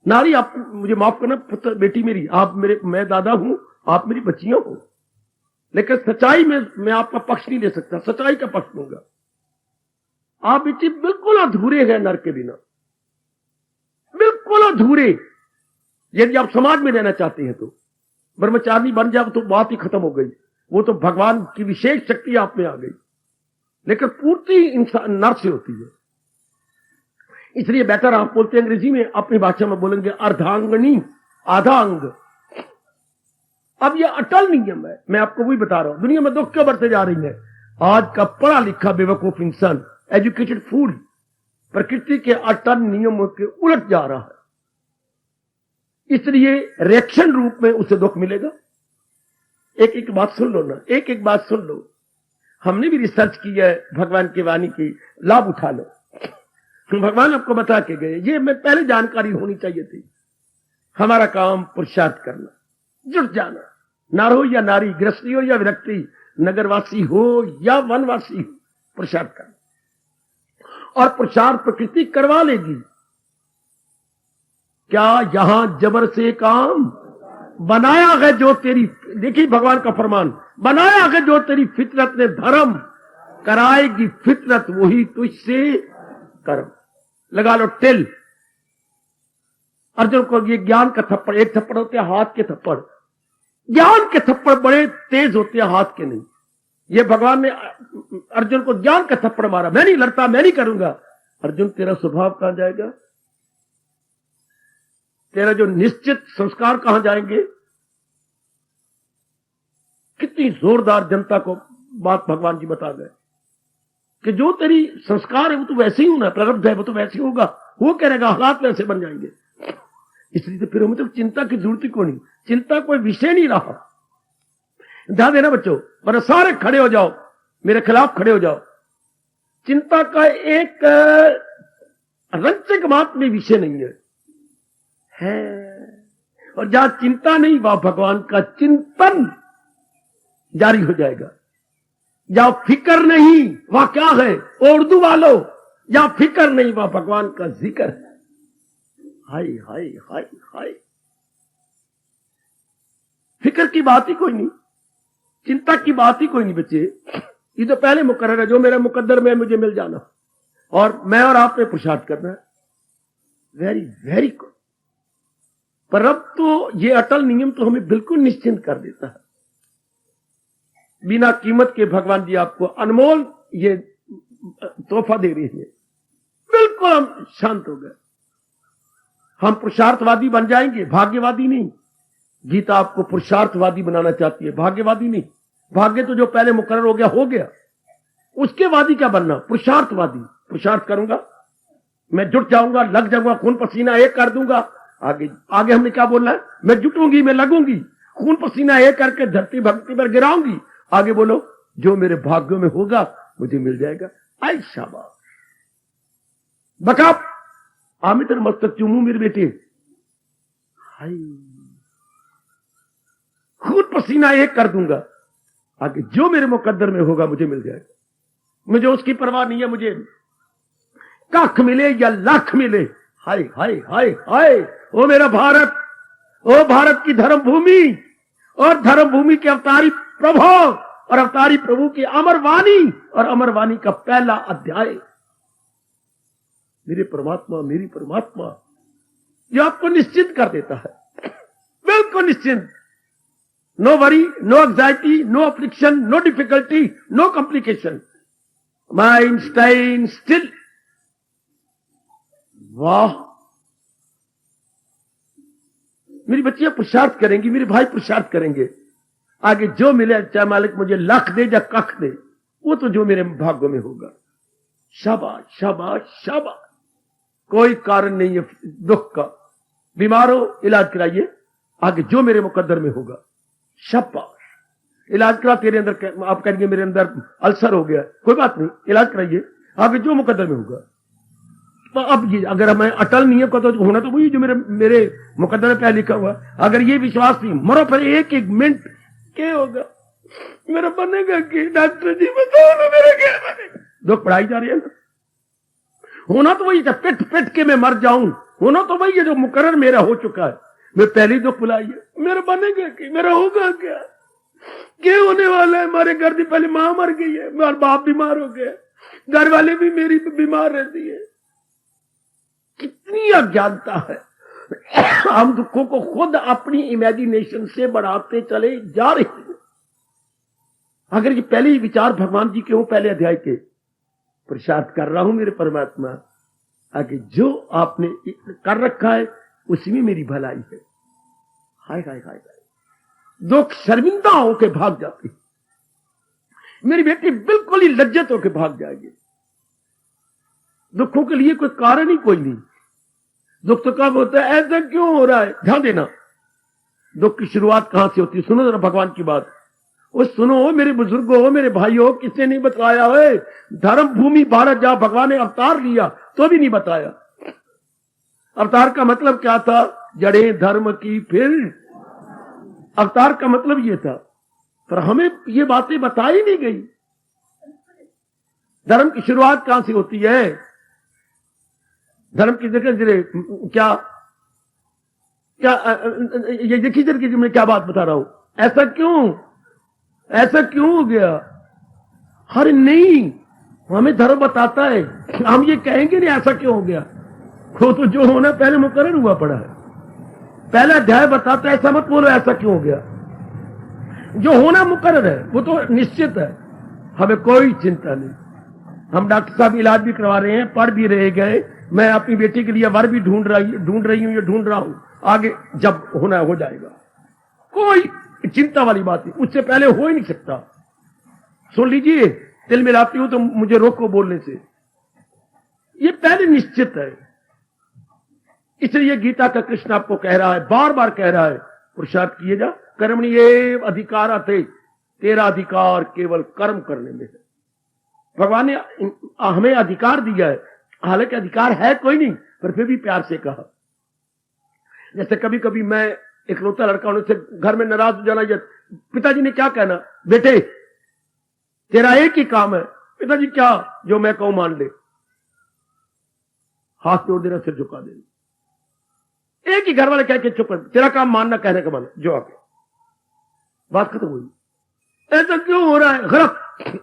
नारी। आप मुझे माफ करना पुत्र, बेटी मेरी, आप मेरे, मैं दादा हूं, आप मेरी बच्चियां हो, लेकिन सच्चाई में मैं आपका पक्ष नहीं ले सकता, सच्चाई का पक्ष लूंगा। आप बेटी बिल्कुल अधूरे हैं नर के बिना, बिल्कुल अधूरे। यदि आप समाज में रहना चाहते हैं तो ब्रह्मचारी बन जाओ तो बात ही खत्म हो गई, वो तो भगवान की विशेष शक्ति आप में आ गई, लेकिन पूर्ति इंसान नर से होती है। इसलिए बेहतर आप बोलते हैं अंग्रेजी में, अपनी भाषा में बोलेंगे अर्धांगनी, आधा अंग। अब ये अटल नियम है, मैं आपको वही बता रहा हूं। दुनिया में दुख क्यों बढ़ते जा रही है? आज का पढ़ा लिखा बेवकूफ इंसान, एजुकेटेड फूल, प्रकृति के अटल नियमों के उलट जा रहा है, इसलिए रिएक्शन रूप में उसे दुख मिलेगा। एक एक बात सुन लो ना, एक एक बात सुन लो। हमने भी रिसर्च की है भगवान की वाणी की, लाभ उठा लो। भगवान आपको बता के गए, ये मैं पहले जानकारी होनी चाहिए थी। हमारा काम पुरुषार्थ करना, जुट जाना, नार हो या नारी, गृहस्थी हो या विरक्ति, नगरवासी हो या वनवासी हो, पुरुषार्थ करना। और पुरुषार्थ प्रकृति करवा लेगी। क्या यहां जबर से काम बनाया है जो तेरी, देखिए भगवान का फरमान, बनाया है जो तेरी फितरत ने धर्म, कराएगी फितरत वही तुझसे कर्म। लगा लो टिल। अर्जुन को ये ज्ञान का थप्पड़, एक थप्पड़ होते हैं हाथ के थप्पड़, ज्ञान के थप्पड़ बड़े तेज होते हैं, हाथ के नहीं। ये भगवान ने अर्जुन को ज्ञान का थप्पड़ मारा, मैं नहीं लड़ता, मैं नहीं करूंगा। अर्जुन तेरा स्वभाव कहां जाएगा? तेरा जो निश्चित संस्कार कहां जाएंगे? कितनी जोरदार जनता को बात भगवान जी बता गए कि जो तेरी संस्कार है वो तो वैसे ही होना, प्रारब्ध है वो तो वैसे ही होगा, वो कह रहेगा, हालात वैसे बन जाएंगे। इसलिए तो फिर हमें तो चिंता की जरूरत ही कोई नहीं, चिंता कोई विषय नहीं रहा। ध्यान देना बच्चों, वरना सारे खड़े हो जाओ, मेरे खिलाफ खड़े हो जाओ। चिंता का एक रंचक मात्र में विषय नहीं है। और जहां चिंता नहीं वहां भगवान का चिंतन जारी हो जाएगा। जहां फिक्र नहीं वहां क्या है? उर्दू वालों, जहां फिक्र नहीं वहां भगवान का जिक्र है। हाय हाय हाय हाय, फिक्र की बात ही कोई नहीं, चिंता की बात ही कोई नहीं बच्चे। ये तो पहले मुकर्रर है, जो मेरा मुकद्दर में मुझे मिल जाना, और मैं और आप में पुरुषार्थ करना है। Very very good. पर अब तो ये अटल नियम तो हमें बिल्कुल निश्चिंत कर देता है। बिना कीमत के भगवान जी आपको अनमोल ये तोहफा दे रही है, बिल्कुल हम शांत हो गए। हम पुरुषार्थवादी बन जाएंगे, भाग्यवादी नहीं। गीता आपको पुरुषार्थवादी बनाना चाहती है, भाग्यवादी नहीं। भाग्य तो जो पहले मुकर्रर हो गया, उसके वादी क्या बनना? पुरुषार्थवादी। पुरुषार्थ करूंगा, मैं जुट जाऊंगा, लग जाऊंगा, खून पसीना एक कर दूंगा। आगे आगे हमने क्या बोलना है? मैं जुटूंगी, मैं लगूंगी, खून पसीना एक करके धरती भक्ति पर गिराऊंगी। आगे बोलो, जो मेरे भाग्यों में होगा मुझे मिल जाएगा। आई शाबाश, बका आमिर तेरे मस्तक चूमू मेरे बेटे। हाय, खून पसीना एक कर दूंगा, आगे जो मेरे मुकद्दर में होगा मुझे मिल जाएगा। मुझे उसकी परवाह नहीं है, मुझे कख मिले या लाख मिले। हाय हाय हाय हाय, ओ मेरा भारत, ओ भारत की धर्म भूमि, और धर्म भूमि के अवतारी प्रभु, और अवतारी प्रभु की अमर वाणी, और अमर वाणी का पहला अध्याय। मेरे परमात्मा, मेरी परमात्मा, जो आपको निश्चिंत कर देता है, बिल्कुल निश्चिंत। No worry, no anxiety, no affliction, no difficulty, no complication. Mind stain still. वाह, मेरी बच्चियां पुरुषार्थ करेंगी, मेरे भाई पुरुषार्थ करेंगे। आगे जो मिले, चाहे मालिक मुझे लाख दे या कख दे, वो तो जो मेरे भाग्यों में होगा। शाबाश शाबाश शाबाश। कोई कारण नहीं है दुख का। बीमार हो, इलाज कराइए, आगे जो मेरे मुकद्दर में होगा। शाबाश, इलाज करा। तेरे अंदर, आप कहेंगे मेरे अंदर अल्सर हो गया, कोई बात नहीं, इलाज कराइए, आगे जो मुकद्दर में होगा। तो अब ये अगर मैं अटल नियम का, तो होना तो वही जो मेरे मुकद्दर में पहले लिखा हुआ। अगर ये विश्वास नहीं, मरो फिर एक एक मिनट, क्या होगा? मेरा बनेगा कि? डॉक्टर जी बताओ ना, मेरा क्या बनेगा? दुख पढ़ाई जा रही है ना। होना तो वही, पिट पिट के मैं मर जाऊं, होना तो वही है जो मुकर्रर मेरा हो चुका है। मैं पहले ही दुख बुलाइए, मेरा बनेगा कि? मेरा होगा क्या? क्या होने वाला है? हमारे घर से पहले मां मर गई है, मेरा बाप बीमार हो गया, घर वाले भी मेरी बीमार रहती है। कितनी अज्ञानता है। हम दुखों को खुद अपनी इमेजिनेशन से बढ़ाते चले जा रहे हैं। अगर ये पहले ही विचार भगवान जी के हो, पहले अध्याय के, पुरुषार्थ कर रहा हूं मेरे परमात्मा, आगे जो आपने कर रखा है उसी में मेरी भलाई है। हाय हाय हाय हाय, दुख शर्मिंदा होकर भाग जाती, मेरी बेटी बिल्कुल ही लज्जत होकर भाग जाएगी। दुखों के लिए कोई कारण ही कोई नहीं। दुख तो कब होता है? ऐसा क्यों हो रहा है? ध्यान देना, दुख की शुरुआत कहां से होती है? सुनो जरा भगवान की बात। वो सुनो मेरे बुजुर्गों, मेरे भाइयों, किसने नहीं बताया है? धर्म भूमि भारत, जहां भगवान ने अवतार लिया तो भी नहीं बताया। अवतार का मतलब क्या था? जड़े धर्म की फिर। अवतार का मतलब ये था, पर हमें ये बातें बताई नहीं गई। धर्म की शुरुआत कहां से होती है? धर्म की जगह क्या क्या ये देखिए जरा कि मैं क्या बात बता रहा हूं। ऐसा क्यों, ऐसा क्यों हो गया? अरे नहीं, हमें धर्म बताता है, हम ये कहेंगे नहीं ऐसा क्यों हो गया। वो तो जो होना पहले मुकर्रर हुआ पड़ा है, पहला अध्याय बताता है। ऐसा मत बोलो ऐसा क्यों हो गया। जो होना मुकर्रर है वो तो निश्चित है, हमें कोई चिंता नहीं। हम डॉक्टर साहब इलाज भी करवा रहे हैं, पढ़ भी रह गए। मैं अपनी बेटी के लिए वर भी ढूंढ रही हूं, ये ढूंढ रहा हूं। आगे जब होना हो जाएगा, कोई चिंता वाली बात नहीं, उससे पहले हो ही नहीं सकता। सुन लीजिए, दिल मिलाती हूं तो मुझे रोको बोलने से, ये पहले निश्चित है। इसलिए गीता का कृष्ण आपको कह रहा है, बार बार कह रहा है, पुरुषार्थ किए जा, कर्मण्येव अधिकारस्ते, तेरा अधिकार केवल कर्म करने में है। भगवान ने हमें अधिकार दिया है, हालांकि अधिकार है कोई नहीं, पर फिर भी प्यार से कहा। जैसे कभी कभी मैं इकलौता लड़का होने से घर में नाराज हो जाना, पिताजी ने क्या कहना, बेटे तेरा एक ही काम है। पिताजी क्या? जो मैं कहूं मान ले, हाथ जोड़ देना, सिर झुका देना। एक ही घर वाले कह के चुप कर, तेरा काम मानना, कहने का मानना, जो आगे बात खत्म हुई। ऐसा क्यों हो रहा है? गलत,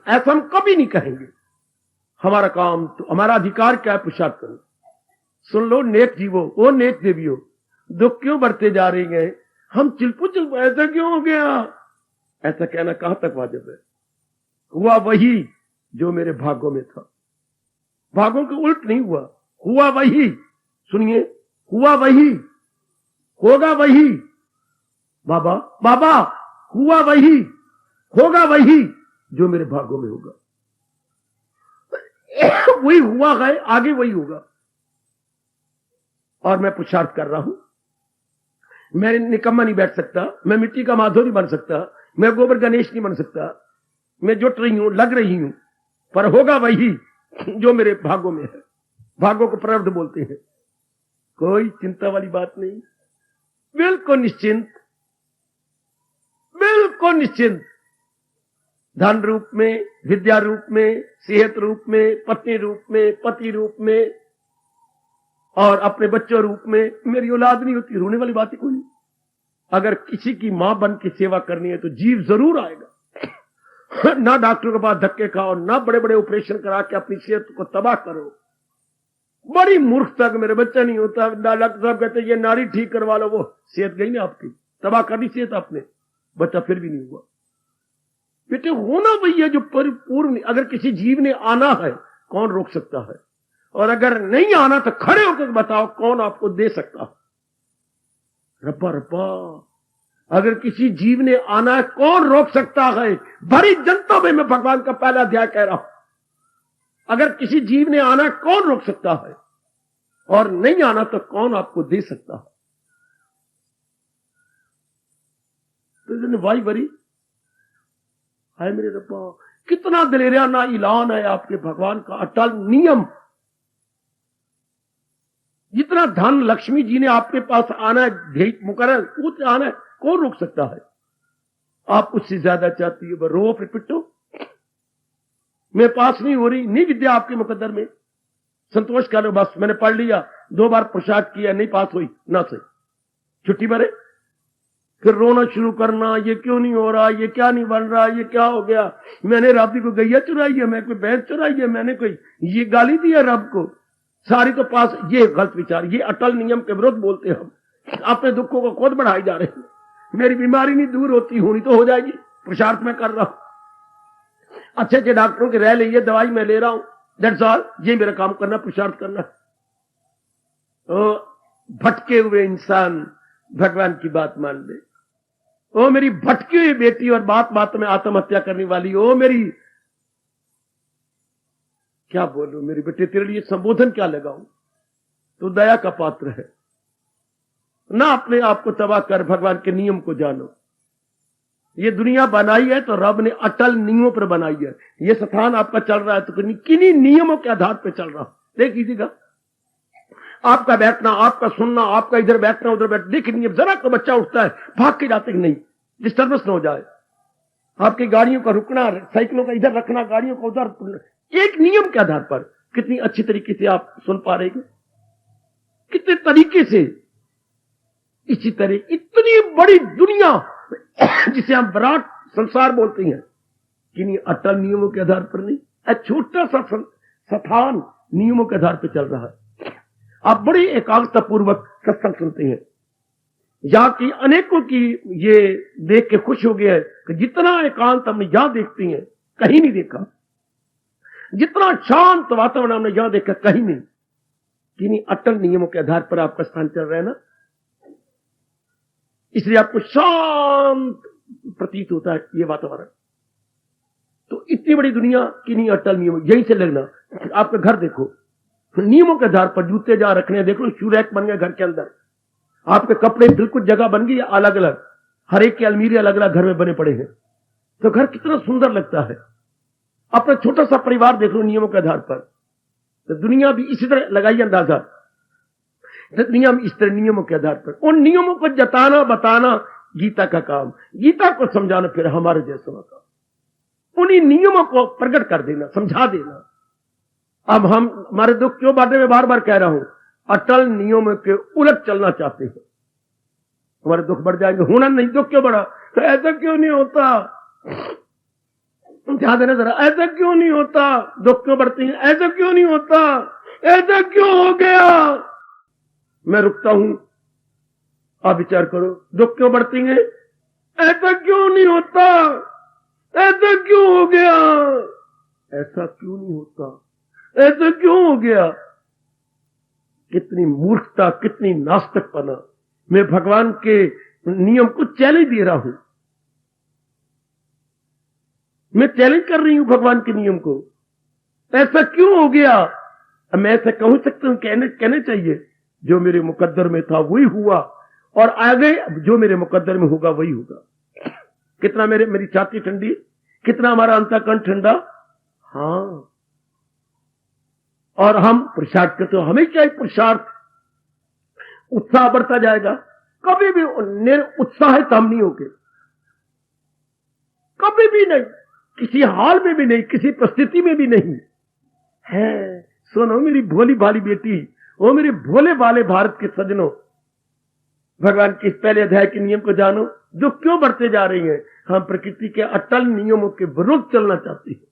ऐसा हम कभी नहीं कहेंगे। हमारा काम तो, हमारा अधिकार क्या है? पुरुषार्थ करो। सुन लो नेक जीवो, ओ नेक देवियो, दुख क्यों बढ़ते जा रही हैं? हम चिल्पू ऐसा क्यों हो गया? ऐसा कहना कहां तक वाजिब है? हुआ वही जो मेरे भाग्यों में था, भाग्यों के उल्ट नहीं हुआ, हुआ वही। सुनिए, हुआ वही, होगा वही। बाबा बाबा, हुआ वही, होगा वही जो मेरे भाग्यों में होगा। वही हुआ है, आगे वही होगा। और मैं पुरुषार्थ कर रहा हूं। मैं निकम्मा नहीं बैठ सकता, मैं मिट्टी का माधव नहीं बन सकता, मैं गोबर गणेश नहीं बन सकता। मैं जुट रही हूं, लग रही हूं, पर होगा वही जो मेरे भाग्यों में है। भाग्यों को प्रारब्ध बोलते हैं। कोई चिंता वाली बात नहीं, बिल्कुल निश्चिंत, बिल्कुल निश्चिंत। धन रूप में, विद्या रूप में, सेहत रूप में, पत्नी रूप में, पति रूप में और अपने बच्चों रूप में। मेरी औलाद नहीं होती, रोने वाली बात ही कोई नहीं। अगर किसी की मां बन के सेवा करनी है तो जीव जरूर आएगा। ना डॉक्टर के पास धक्के खाओ, ना बड़े बड़े ऑपरेशन करा के अपनी सेहत को तबाह करो। बड़ी मूर्खता कि मेरे बच्चा नहीं होता, डॉक्टर साहब कहते ये नारी ठीक करवा लो, वो सेहत गई ना आपकी, तबाह कर दी सेहत आपने, बच्चा फिर भी नहीं हुआ। बेटे होना वही है जो परिपूर्ण। अगर किसी जीव ने आना है, कौन रोक सकता है? और अगर नहीं आना तो खड़े होकर बताओ कौन आपको दे सकता है? रब्बा रब्बा, अगर किसी जीव ने आना है, कौन रोक सकता है? बड़ी जनता में मैं भगवान का पहला अध्याय कह रहा हूं। अगर किसी जीव ने आना, कौन रोक सकता है? और नहीं आना तो कौन आपको दे सकता है? तो वाई वरी है मेरे रब्बा, कितना दिलेराना ऐलान है आपके भगवान का, अटल नियम। जितना धन लक्ष्मी जी ने आपके पास आना है, मुकर्रर कुछ आना है, कौन रोक सकता है? आप उससे ज्यादा चाहती है, रो फिर पिटो। मैं पास नहीं हो रही, नहीं विद्या आपके मुकद्दर में, संतोष कर लो, बस मैंने पढ़ लिया, 2 बार पुरुषार्थ किया, नहीं पास हुई ना सही, छुट्टी भरे। फिर रोना शुरू करना, ये क्यों नहीं हो रहा, ये क्या नहीं बन रहा, ये क्या हो गया, मैंने रब को गैया चुराई है, मैं कोई भैंस चुराई है, मैंने कोई ये गाली दी है रब को, सारी तो पास। ये गलत विचार, ये अटल नियम के विरुद्ध बोलते हैं हम। अपने दुखों को खुद बढ़ाई जा रहे हैं। मेरी बीमारी नहीं दूर होती, होनी तो हो जाएगी, पुरुषार्थ में कर रहा हूं। अच्छे अच्छे डॉक्टरों के रह लीजिए, दवाई मैं ले रहा हूं, दैट्स ऑल। ये मेरा काम करना, पुरुषार्थ करना। तो भटके हुए इंसान भगवान की बात मान ले। ओ मेरी भटकी हुई बेटी और बात बात में आत्महत्या करने वाली, ओ मेरी, क्या बोलूं मेरी बेटे, तेरे लिए संबोधन क्या लगाऊं? तो दया का पात्र है ना, अपने आप को तबाह कर, भगवान के नियम को जानो। ये दुनिया बनाई है तो रब ने अटल नियमों पर बनाई है। ये स्थान आपका चल रहा है तो किन्हीं नियमों के आधार पर चल रहा। देख लीजिएगा, आपका बैठना, आपका सुनना, आपका इधर बैठना उधर बैठ, देख नियम। जरा तो बच्चा उठता है, भाग के जाते कि नहीं, डिस्टर्बेंस न हो जाए। आपकी गाड़ियों का रुकना, साइकिलों का इधर रखना, गाड़ियों को उधर, एक नियम के आधार पर। कितनी अच्छी तरीके से आप सुन पा रहे हैं, कितने तरीके से। इसी तरह इतनी बड़ी दुनिया जिसे हम विराट संसार बोलते हैं, किन्हीं अटल नियमों के आधार पर नहीं, छोटा सा स्थान नियमों के आधार पर चल रहा है। आप बड़ी एकाग्रता पूर्वक सत्संग सुनते हैं, यहां की अनेकों की ये देख के खुश हो गया है कि जितना एकांत हमने यहां देखते हैं कहीं नहीं देखा, जितना शांत वातावरण हमने यहां देखा कहीं नहीं। किन्हीं अटल नियमों के आधार पर आपका स्थान चल रहा है ना, इसलिए आपको शांत प्रतीत होता है ये वातावरण। तो इतनी बड़ी दुनिया किन्हीं अटल नियमों, यहीं से लगना। आपका घर देखो, नियमों के आधार पर जूते जहां रखने, देख लो शू रैक बन गए घर के अंदर, आपके कपड़े बिल्कुल जगह बन गई अलग अलग, हर एक के अलमीरे अलग अलग घर में बने पड़े हैं। तो घर कितना सुंदर लगता है। अपना छोटा सा परिवार देख लो नियमों के आधार पर। तो दुनिया भी इसी तरह लगाइए अंदाजा, दुनिया में इस तरह नियमों के आधार पर। उन नियमों को जताना बताना गीता का काम, गीता को समझाना फिर हमारे जैसों का काम। उन्हीं नियमों को प्रकट कर देना, समझा देना। अब हम हमारे दुख क्यों बांटे, में बार बार कह रहा हूं, अटल नियमों के उलट चलना चाहते हैं, हमारे दुख बढ़ जाएंगे। होना नहीं, दुख क्यों बढ़ा, तो ऐसा क्यों नहीं होता, ध्यान देना जरा, ऐसा क्यों नहीं होता, दुख क्यों बढ़ते हैं, ऐसा क्यों नहीं होता, ऐसा क्यों हो गया। मैं रुकता हूं, आप विचार करो, दुख क्यों बढ़ती हैं, ऐसा क्यों नहीं होता, ऐसा क्यों हो गया, ऐसा क्यों नहीं होता, ऐसा क्यों हो गया। कितनी मूर्खता, कितनी नास्तिकपना। मैं भगवान के नियम को चैलेंज दे रहा हूं, मैं चैलेंज कर रही हूं भगवान के नियम को। ऐसा क्यों हो गया? मैं ऐसा कहूं सकता हूं, कहने चाहिए जो मेरे मुकद्दर में था वही हुआ, और आगे जो मेरे मुकद्दर में होगा वही होगा। कितना मेरी छाती ठंडी, कितना हमारा अंतःकरण ठंडा। हाँ, और हम पुरुषार्थ करते हो, हमें क्या पुरुषार्थ, उत्साह बढ़ता जाएगा। कभी भी उत्साहित हम नहीं होंगे, कभी भी नहीं, किसी हाल में भी नहीं, किसी परिस्थिति में भी नहीं है। सुनो मेरी भोली भाली बेटी, वो मेरे भोले भाले भारत के सजनों, भगवान के इस पहले अध्याय के नियम को जानो जो क्यों बढ़ते जा रही हैं। हम प्रकृति के अटल नियमों के विरुद्ध चलना चाहते हैं।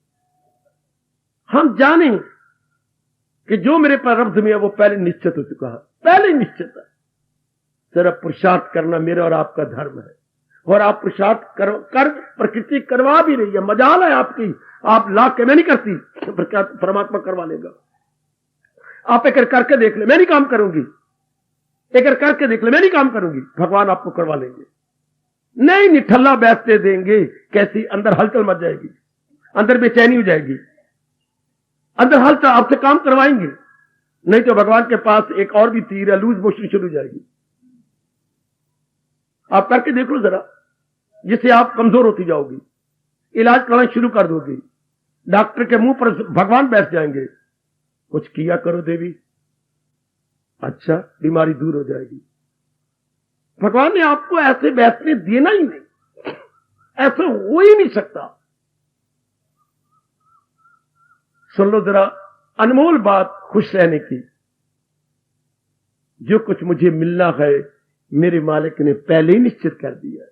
हम जाने कि जो मेरे प्रारब्ध में है वो पहले निश्चित हो चुका है, पहले निश्चित है। सिर्फ पुरुषार्थ करना मेरा और आपका धर्म है, और आप पुरुषार्थ कर प्रकृति करवा भी रही है। मजाल है आपकी, आप ला के मैं नहीं करती, परमात्मा करवा लेगा। आप एक करके देख ले, मैं नहीं काम करूंगी, एक करके देख ले, मैं नहीं काम करूंगी, भगवान आपको करवा लेंगे। नहीं निठल्ला बैठते देंगे, कैसी अंदर हलचल मच जाएगी, अंदर बेचैनी हो जाएगी, अंदर हलचल, आपसे काम करवाएंगे। नहीं तो भगवान के पास एक और भी तीर है, लूज मोशन शुरू हो जाएगी। आप करके देख लो जरा, जिससे आप कमजोर होती जाओगी, इलाज करना शुरू कर दोगी, डॉक्टर के मुंह पर भगवान बैठ जाएंगे। कुछ किया करो देवी, अच्छा बीमारी दूर हो जाएगी। भगवान ने आपको ऐसे बैठने देना ही नहीं, ऐसा हो ही नहीं सकता। सुन लो जरा अनमोल बात खुश रहने की। जो कुछ मुझे मिलना है मेरे मालिक ने पहले ही निश्चित कर दिया,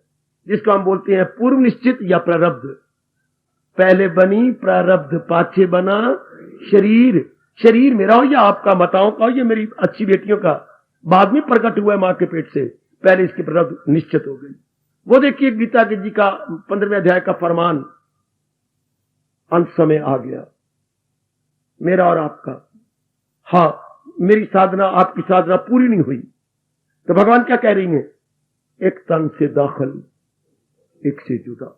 जिसको हम बोलते हैं पूर्व निश्चित या प्रारब्ध। पहले बनी प्रारब्ध, पाछे बना शरीर। शरीर मेरा हो या आपका, माताओं का हो या मेरी अच्छी बेटियों का, बाद में प्रकट हुआ है मां के पेट से, पहले इसकी प्रारब्ध निश्चित हो गई। वो देखिए गीता जी का 15वें अध्याय का फरमान, अंत समय आ गया मेरा और आपका। हाँ, मेरी साधना आपकी साधना पूरी नहीं हुई, तो भगवान क्या कह रही हैं? एक तन से दाखिल, एक से जुदा।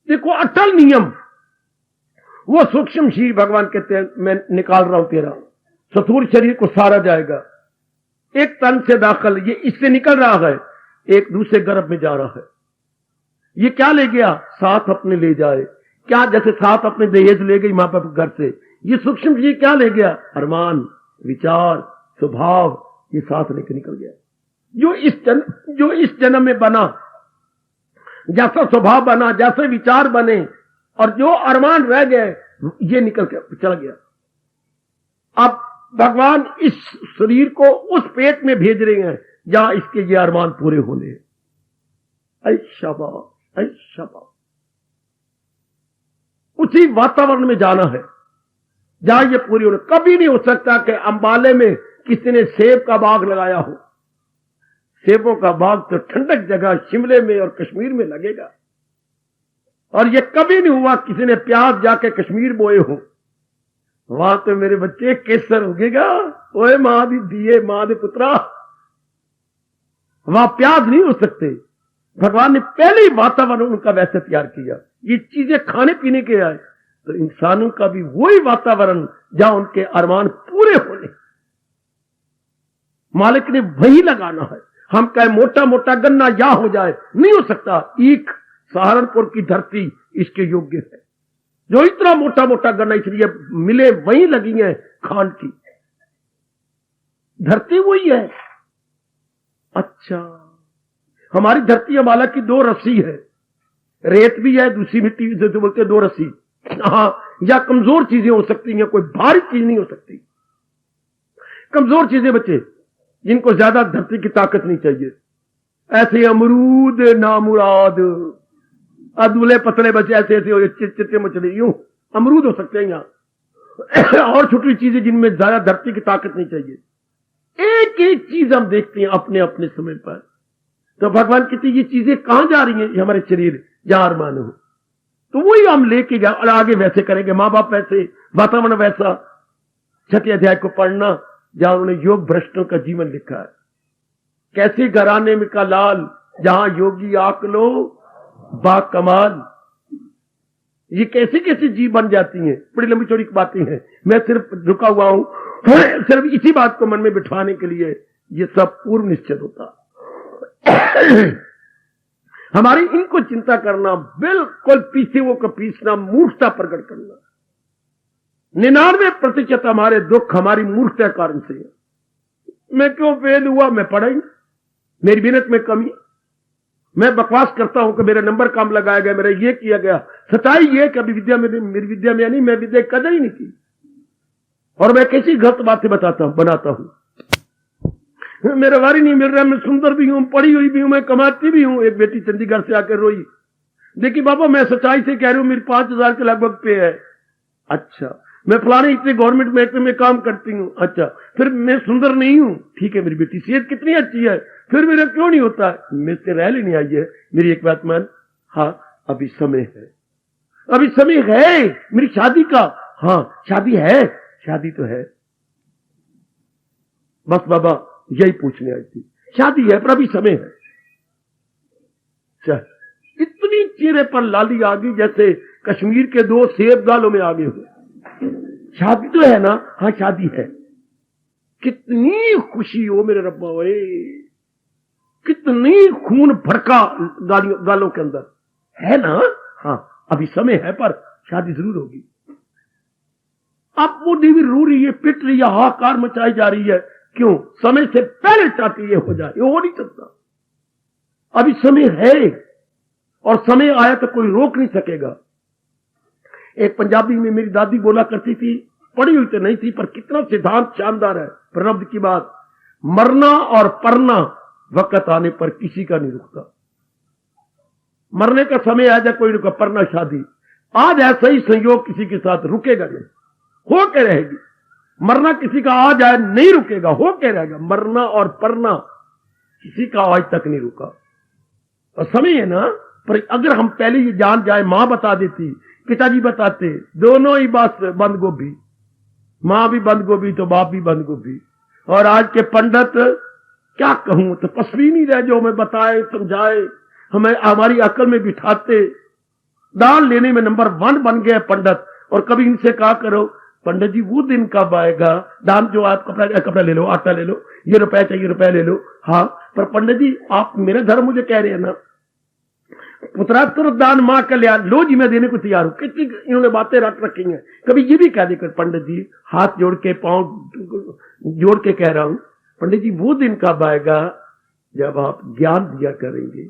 देखो अटल नियम, वो सूक्ष्म शरीर भगवान कहते हैं मैं निकाल रहा हूं तेरा, स्थूल शरीर को सारा जाएगा। एक तन से दाखिल, ये इससे निकल रहा है, एक दूसरे गर्भ में जा रहा है। ये क्या ले गया? साथ अपने ले जाए। क्या? जैसे साथ अपने दहेज ले गई मां बाप घर से, ये सूक्ष्म शरीर क्या ले गया? अरमान, विचार, स्वभाव, ये साथ लेकर निकल गया। जो इस जन्म में बना, जैसा स्वभाव बना, जैसे विचार बने, और जो अरमान रह गए, ये निकल के चला गया। अब भगवान इस शरीर को उस पेट में भेज रहे हैं जहां इसके ये अरमान पूरे होने हैं। ऐ शाबाश, ऐ शाबाश। उसी वातावरण में जाना है जहां ये पूरी होने। कभी नहीं हो सकता कि अंबाले में किसी ने सेब का बाग लगाया हो। सेबों का बाग तो ठंडक जगह शिमले में और कश्मीर में लगेगा, और ये कभी नहीं हुआ किसी ने प्याज जाके कश्मीर बोए हो। वहां तो मेरे बच्चे केसर उगेगा, ओए मां दी दिए, मां दे पुत्रा, वहां प्याज नहीं हो सकते। भगवान ने पहले ही वातावरण उनका वैसे तैयार किया। ये चीजें खाने पीने के आए, तो इंसानों का भी वही वातावरण जहां उनके अरमान पूरे होने, मालिक ने वही लगाना है। हम कहे मोटा मोटा गन्ना या हो जाए, नहीं हो सकता। एक सहारनपुर की धरती इसके योग्य है, जो इतना मोटा मोटा गन्ना इसलिए मिले वहीं लगी है, खान की धरती वही है। अच्छा, हमारी धरती अम्बाला की 2 रस्सी है, रेत भी है, दूसरी मिट्टी जो बोलते हैं 2 रस्सी। हाँ, या कमजोर चीजें हो सकती हैं, कोई भारी चीज नहीं हो सकती। कमजोर चीजें बच्चे, जिनको ज्यादा धरती की ताकत नहीं चाहिए, ऐसे अमरूद नामुराद, अदुले पतले बच्चे ऐसे ऐसे चित्ते मछली, यूं अमरूद हो सकते हैं यहां। और छोटी चीजें जिनमें ज्यादा धरती की ताकत नहीं चाहिए। एक एक चीज हम देखते हैं अपने अपने समय पर। तो भगवान कहते ये चीजें कहां जा रही हैं? हमारे शरीर जहां अरमान हो, तो वही हम लेके गए और आगे वैसे करेंगे। मां बाप वैसे, वातावरण वैसा। 6 अध्याय को पढ़ना, जहां उन्होंने योग भ्रष्टों का जीवन लिखा है। कैसे घराने में का लाल, जहां योगी आकलो बा कमाल। ये कैसे कैसे जीव बन जाती हैं, बड़ी लंबी चौड़ी बातें हैं। मैं सिर्फ रुका हुआ हूं सिर्फ इसी बात को मन में बिठवाने के लिए। ये सब पूर्व निश्चित होता हमारी इनको चिंता करना, बिल्कुल पीछे वो का पीछना, मूर्खता प्रकट करना। 99% हमारे दुख हमारी मूर्खता के कारण से है। मैं क्यों फेल हुआ, मैं पढ़ा ही, मेरी मेहनत में कमी, मैं बकवास करता हूं कि मेरा नंबर कम लगाया गया, मेरा ये किया गया। सच्चाई ये कि अभी विद्या में, मेरी विद्या में नहीं, मैं विद्या की कदर ही नहीं की। और मैं कैसी गलत बातें बनाता हूं। मेरा वारी नहीं मिल रहा, मैं सुंदर भी हूं, पढ़ी हुई भी हूं, मैं कमाती भी हूं। एक बेटी चंडीगढ़ से आकर रोई, देखिए बाबा मैं सच्चाई से कह रही हूं, मेरी 5,000 के लगभग पे है। अच्छा, मैं फलाने इतने गवर्नमेंट महकमे में काम करती हूं। अच्छा, फिर मैं सुंदर नहीं हूं। ठीक है, मेरी बेटी सेहत कितनी अच्छी है, फिर मेरा क्यों नहीं होता? मुझसे रह लेनी आई है। मेरी एक बात मान, हाँ अभी समय है, अभी समय है मेरी शादी का। हाँ शादी है, शादी तो है। बस बाबा यही पूछने आई थी, शादी है पर अभी समय है। चल, इतनी चेहरे पर लाली आ गई जैसे कश्मीर के 2 सेब गालों में आगे हुए। शादी तो है ना? हाँ शादी है। कितनी खुशी हो मेरे रब्बा, ओए कितनी खून भड़का गालों के अंदर, है ना? हाँ अभी समय है पर शादी जरूर होगी। अब वो देवी रो रही है, पिट रही है, हाहाकार मचाई जा रही है। क्यों? समय से पहले चाहती ये हो जाए, ये हो नहीं सकता। अभी समय है और समय आया तो कोई रोक नहीं सकेगा। एक पंजाबी में मेरी दादी बोला करती थी, पढ़ी हुई तो नहीं थी पर कितना सिद्धांत शानदार है, प्रबंध की बात। मरना और परना वक्त आने पर किसी का नहीं रुकता। मरने का समय आ जाए कोई रुका, परना शादी। आज ऐसा ही संयोग किसी के साथ रुकेगा नहीं, हो के रहेगी। मरना किसी का आ जाए नहीं रुकेगा, हो के रहेगा। मरना और परना किसी का आज तक नहीं रुका। और समय है ना, पर अगर हम पहले ये जान जाए, मां बता देती, पिताजी बताते, दोनों ही बात बंद गोभी, मां भी बंद गोभी तो बाप भी बंद गोभी। और आज के पंडित क्या कहूं, तो पसवी नहीं रहे जो हमें बताए समझाए, हमें हमारी अकल में बिठाते। दान लेने में नंबर 1 बन गए पंडित। और कभी इनसे कहा करो, पंडित जी वो दिन कब आएगा, दान जो आप कपड़ा ले लो, आटा ले लो, ये रुपया चाहिए रुपया ले लो। हाँ पर पंडित जी आप मेरा धर्म मुझे कह रहे हैं ना, पुत्रा तुरंत दान मां कल्याण लो जी, मैं देने को तैयार हूं। कितनी इन्होंने बातें रख रखी हैं। कभी ये भी कह देकर, पंडित जी हाथ जोड़ के पांव जोड़ के कह रहा हूं, पंडित जी वो दिन कब आएगा जब आप ज्ञान दिया करेंगे।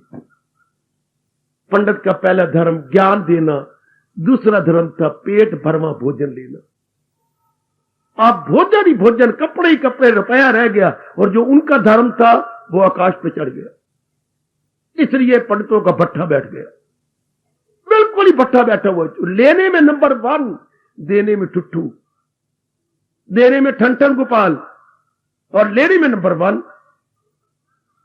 पंडित का पहला धर्म ज्ञान देना, दूसरा धर्म था पेट भरमा भोजन लेना। आप भोजन ही भोजन, कपड़े ही कपड़े, रुपया रह गया। और जो उनका धर्म था वो आकाश पे चढ़ गया। इसलिए पंडितों का भट्ठा बैठ गया, बिल्कुल ही भट्ठा बैठा हुआ। लेने में नंबर 1, देने में ठुट्ठू, देने में ठन गोपाल, और लेने में नंबर 1।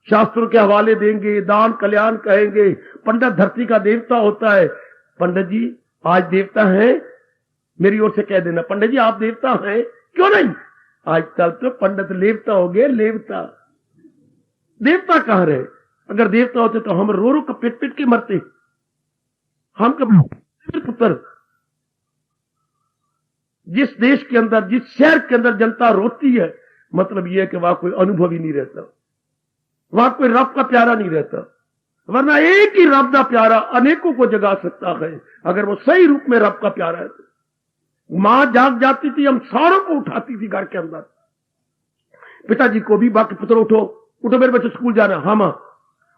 शास्त्रों के हवाले देंगे, दान कल्याण कहेंगे। पंडित धरती का देवता होता है। पंडित जी आज देवता है, मेरी ओर से कह देना, पंडित जी आप देवता हैं, क्यों नहीं? आजकल तो पंडित लेवता हो गए, लेवता। देवता कहां रहे? अगर देवता होते तो हम रो रो का पिट पिट के मरते। हम कभी पुत्र, जिस देश के अंदर, जिस शहर के अंदर जनता रोती है, मतलब यह है कि वहां कोई अनुभव ही नहीं रहता, वहां कोई रब का प्यारा नहीं रहता। वरना एक ही रब का प्यारा अनेकों को जगा सकता है, अगर वो सही रूप में रब का प्यारा है। मां जाग जाती थी, हम सारों को उठाती थी घर के अंदर, पिताजी को भी, बाकी पुत्र उठो उठो मेरे बच्चे स्कूल जाना। हाँ मां,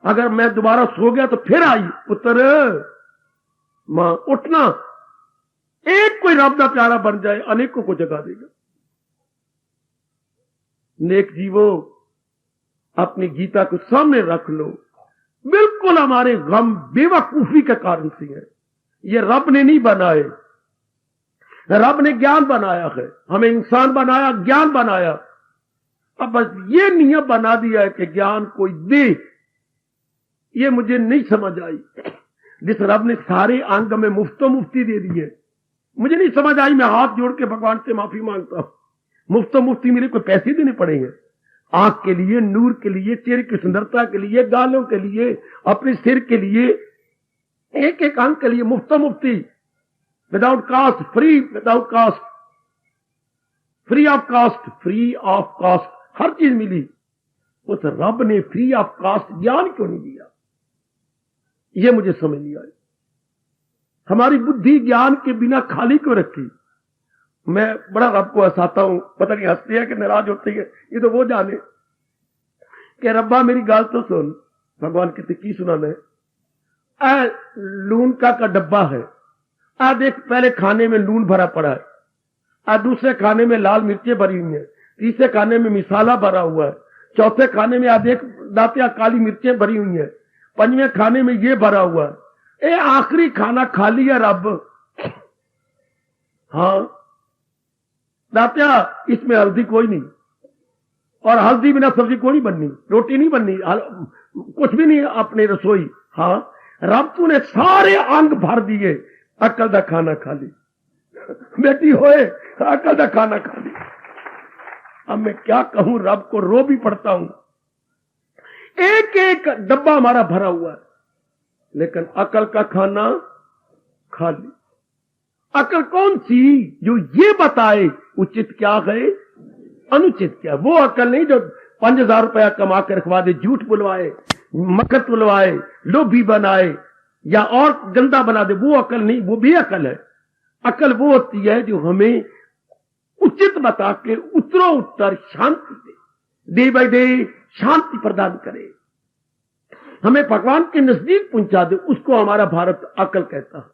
अगर मैं दोबारा सो गया तो फिर आई, पुत्र मां उठना। एक कोई रब का प्यारा बन जाए, अनेकों को जगा देगा। नेक जीवो अपनी गीता को सामने रख लो। बिल्कुल हमारे गम बेवकूफी के कारण से है। ये रब ने नहीं बनाए, रब ने ज्ञान बनाया है। हमें इंसान बनाया, ज्ञान बनाया। अब बस ये नियम बना दिया है कि ज्ञान कोई दे। ये मुझे नहीं समझ आई। जिस रब ने सारे अंग में मुफ्तो मुफ्ती दे दिए, मुझे नहीं समझ आई। मैं हाथ जोड़ के भगवान से माफी मांगता हूं, मुफ्ती मिले, कोई पैसे देने पड़ेंगे? आंख के लिए, नूर के लिए, चेहरे की सुंदरता के लिए, गालों के लिए, अपने सिर के लिए, एक एक अंग के लिए मुफ्ती, without cost, free, without cost, free of cost, हर चीज मिली। उस रब ने फ्री ऑफ कास्ट ज्ञान क्यों नहीं दिया? ये मुझे समझ नहीं आई। हमारी बुद्धि ज्ञान के बिना खाली क्यों रखी? मैं बड़ा रब को हंसाता हूं, पता नहीं हंसती है कि नाराज होती है, ये तो वो जाने। कि रब्बा मेरी गाल तो सुन। भगवान कहते की सुनाना है? लून का डब्बा है, देख पहले खाने में लून भरा पड़ा है, दूसरे खाने में लाल मिर्चें भरी हुई है, तीसरे खाने में मिसाला भरा हुआ है, चौथे खाने में देख दातिया काली मिर्चें भरी हुई है, पंजवें खाने में ये भरा हुआ है, आखिरी खाना खा लिया रब। हाँ दातिया इसमें हल्दी कोई नहीं, और हल्दी बिना सब्जी कोई नहीं बननी, रोटी नहीं बननी, कुछ भी नहीं अपनी रसोई। हाँ रब तूने सारे अंग भर दिए, अकल दा खाना खा ली। बेटी होए अकल दा खाना खा ली। अब मैं क्या कहूं, रब को रो भी पड़ता हूं। एक एक डब्बा हमारा भरा हुआ है, लेकिन अकल का खाना खा ली। अकल कौन सी जो ये बताए उचित क्या है, अनुचित क्या? वो अकल नहीं जो 5,000 रुपया कमा के रखवा दे, झूठ बुलवाए, मक्खत बुलवाए, लोभी बनाए या और गंदा बना दे, वो अकल नहीं। वो भी अकल है। अकल वो होती है जो हमें उचित बता के उत्तरो उत्तर शांति दे, डे बाय डे शांति प्रदान करे, हमें भगवान के नजदीक पहुंचा दे। उसको हमारा भारत अकल कहता है।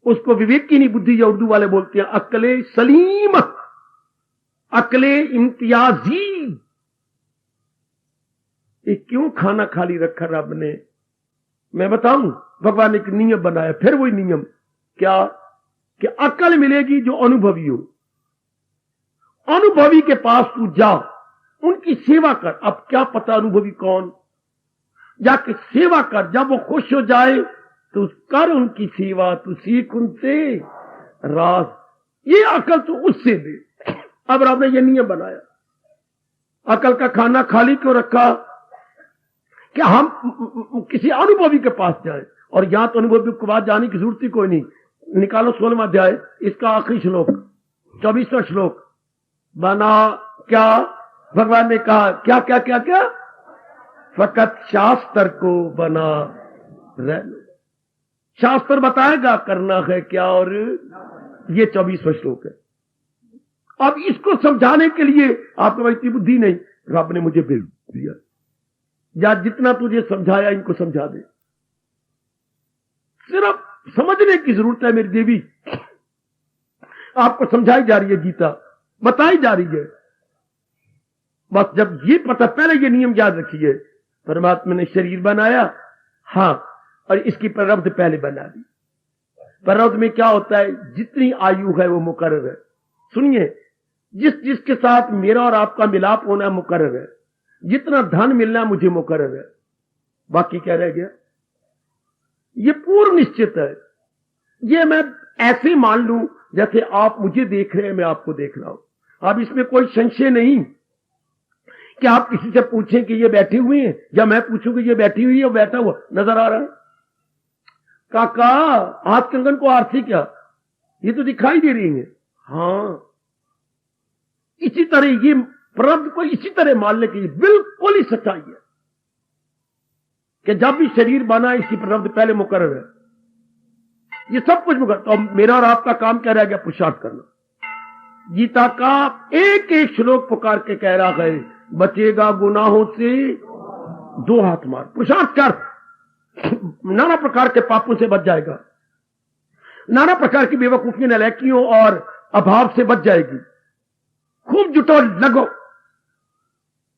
उसको विवेक की नहीं बुद्धि, या उर्दू वाले बोलते हैं अकले सलीम, अकले इम्तियाजी। ये क्यों खाना खाली रखा रब ने? मैं बताऊं, भगवान ने एक नियम बनाया, फिर वही नियम क्या कि अकल मिलेगी जो अनुभवी हो। अनुभवी के पास तू जा, उनकी सेवा कर। अब क्या पता अनुभवी कौन? जाके सेवा कर, जब वो खुश हो जाए तो कर उनकी सेवा, तू सीख उनसे राज। ये अकल तो उससे दे। अब रब ने ये नियम बनाया। अकल का खाना खाली क्यों रखा? कि हम किसी अनुभवी के पास जाए, और यहां तो अनुभवी के पास जाने की जरूरत ही कोई नहीं। निकालो 16वां अध्याय, इसका आखिरी श्लोक, 24वां श्लोक। बना क्या? भगवान ने कहा क्या क्या क्या क्या? फकत शास्त्र को बना रहने। शास्त्र बताएगा करना है क्या, और ये 24वां श्लोक है। अब इसको समझाने के लिए आपके पास इतनी बुद्धि नहीं, रब ने मुझे बिल दिया, या जितना तुझे समझाया इनको समझा दे। सिर्फ समझने की जरूरत है मेरी देवी। आपको समझाई जा रही है गीता, बताई जा रही है। बस जब ये पता, पहले ये नियम याद रखिए, परमात्मा ने शरीर बनाया, हाँ, और इसकी प्रारब्ध पहले बना दी। प्रारब्ध में क्या होता है? जितनी आयु है वो मुकर्रर है। सुनिए, जिसके साथ मेरा और आपका मिलाप होना मुकर्रर है, जितना धन मिलना मुझे मुकर्रर है, बाकी क्या रह गया? ये पूर्ण निश्चित है। ये मैं ऐसे मान लूं जैसे आप मुझे देख रहे हैं, मैं आपको देख रहा हूं। अब इसमें कोई संशय नहीं कि आप किसी से पूछें कि ये बैठे हुए हैं, या मैं पूछूं कि ये बैठी हुई है, वो बैठा हुआ नजर आ रहा है। काका हाथ कंगन को आरती क्या? ये तो दिखाई दे रही है। हाँ, इसी तरह ये प्रारब्ध को इसी तरह मानने की बिल्कुल ही सच्चाई है कि जब भी शरीर बना इसकी प्रारब्ध पहले मुकर्रर है। ये सब कुछ मुकर्रर। तो मेरा और आपका काम क्या रह गया? पुरुषार्थ करना। गीता का एक एक श्लोक पुकार के कह रहा है, बचेगा गुनाहों से 2 हाथ मार। पुरुषार्थ कर, नाना प्रकार के पापों से बच जाएगा, नाना प्रकार की बेवकूफी, नलायकियों और अभाव से बच जाएगी। खूब जुटो, लगो।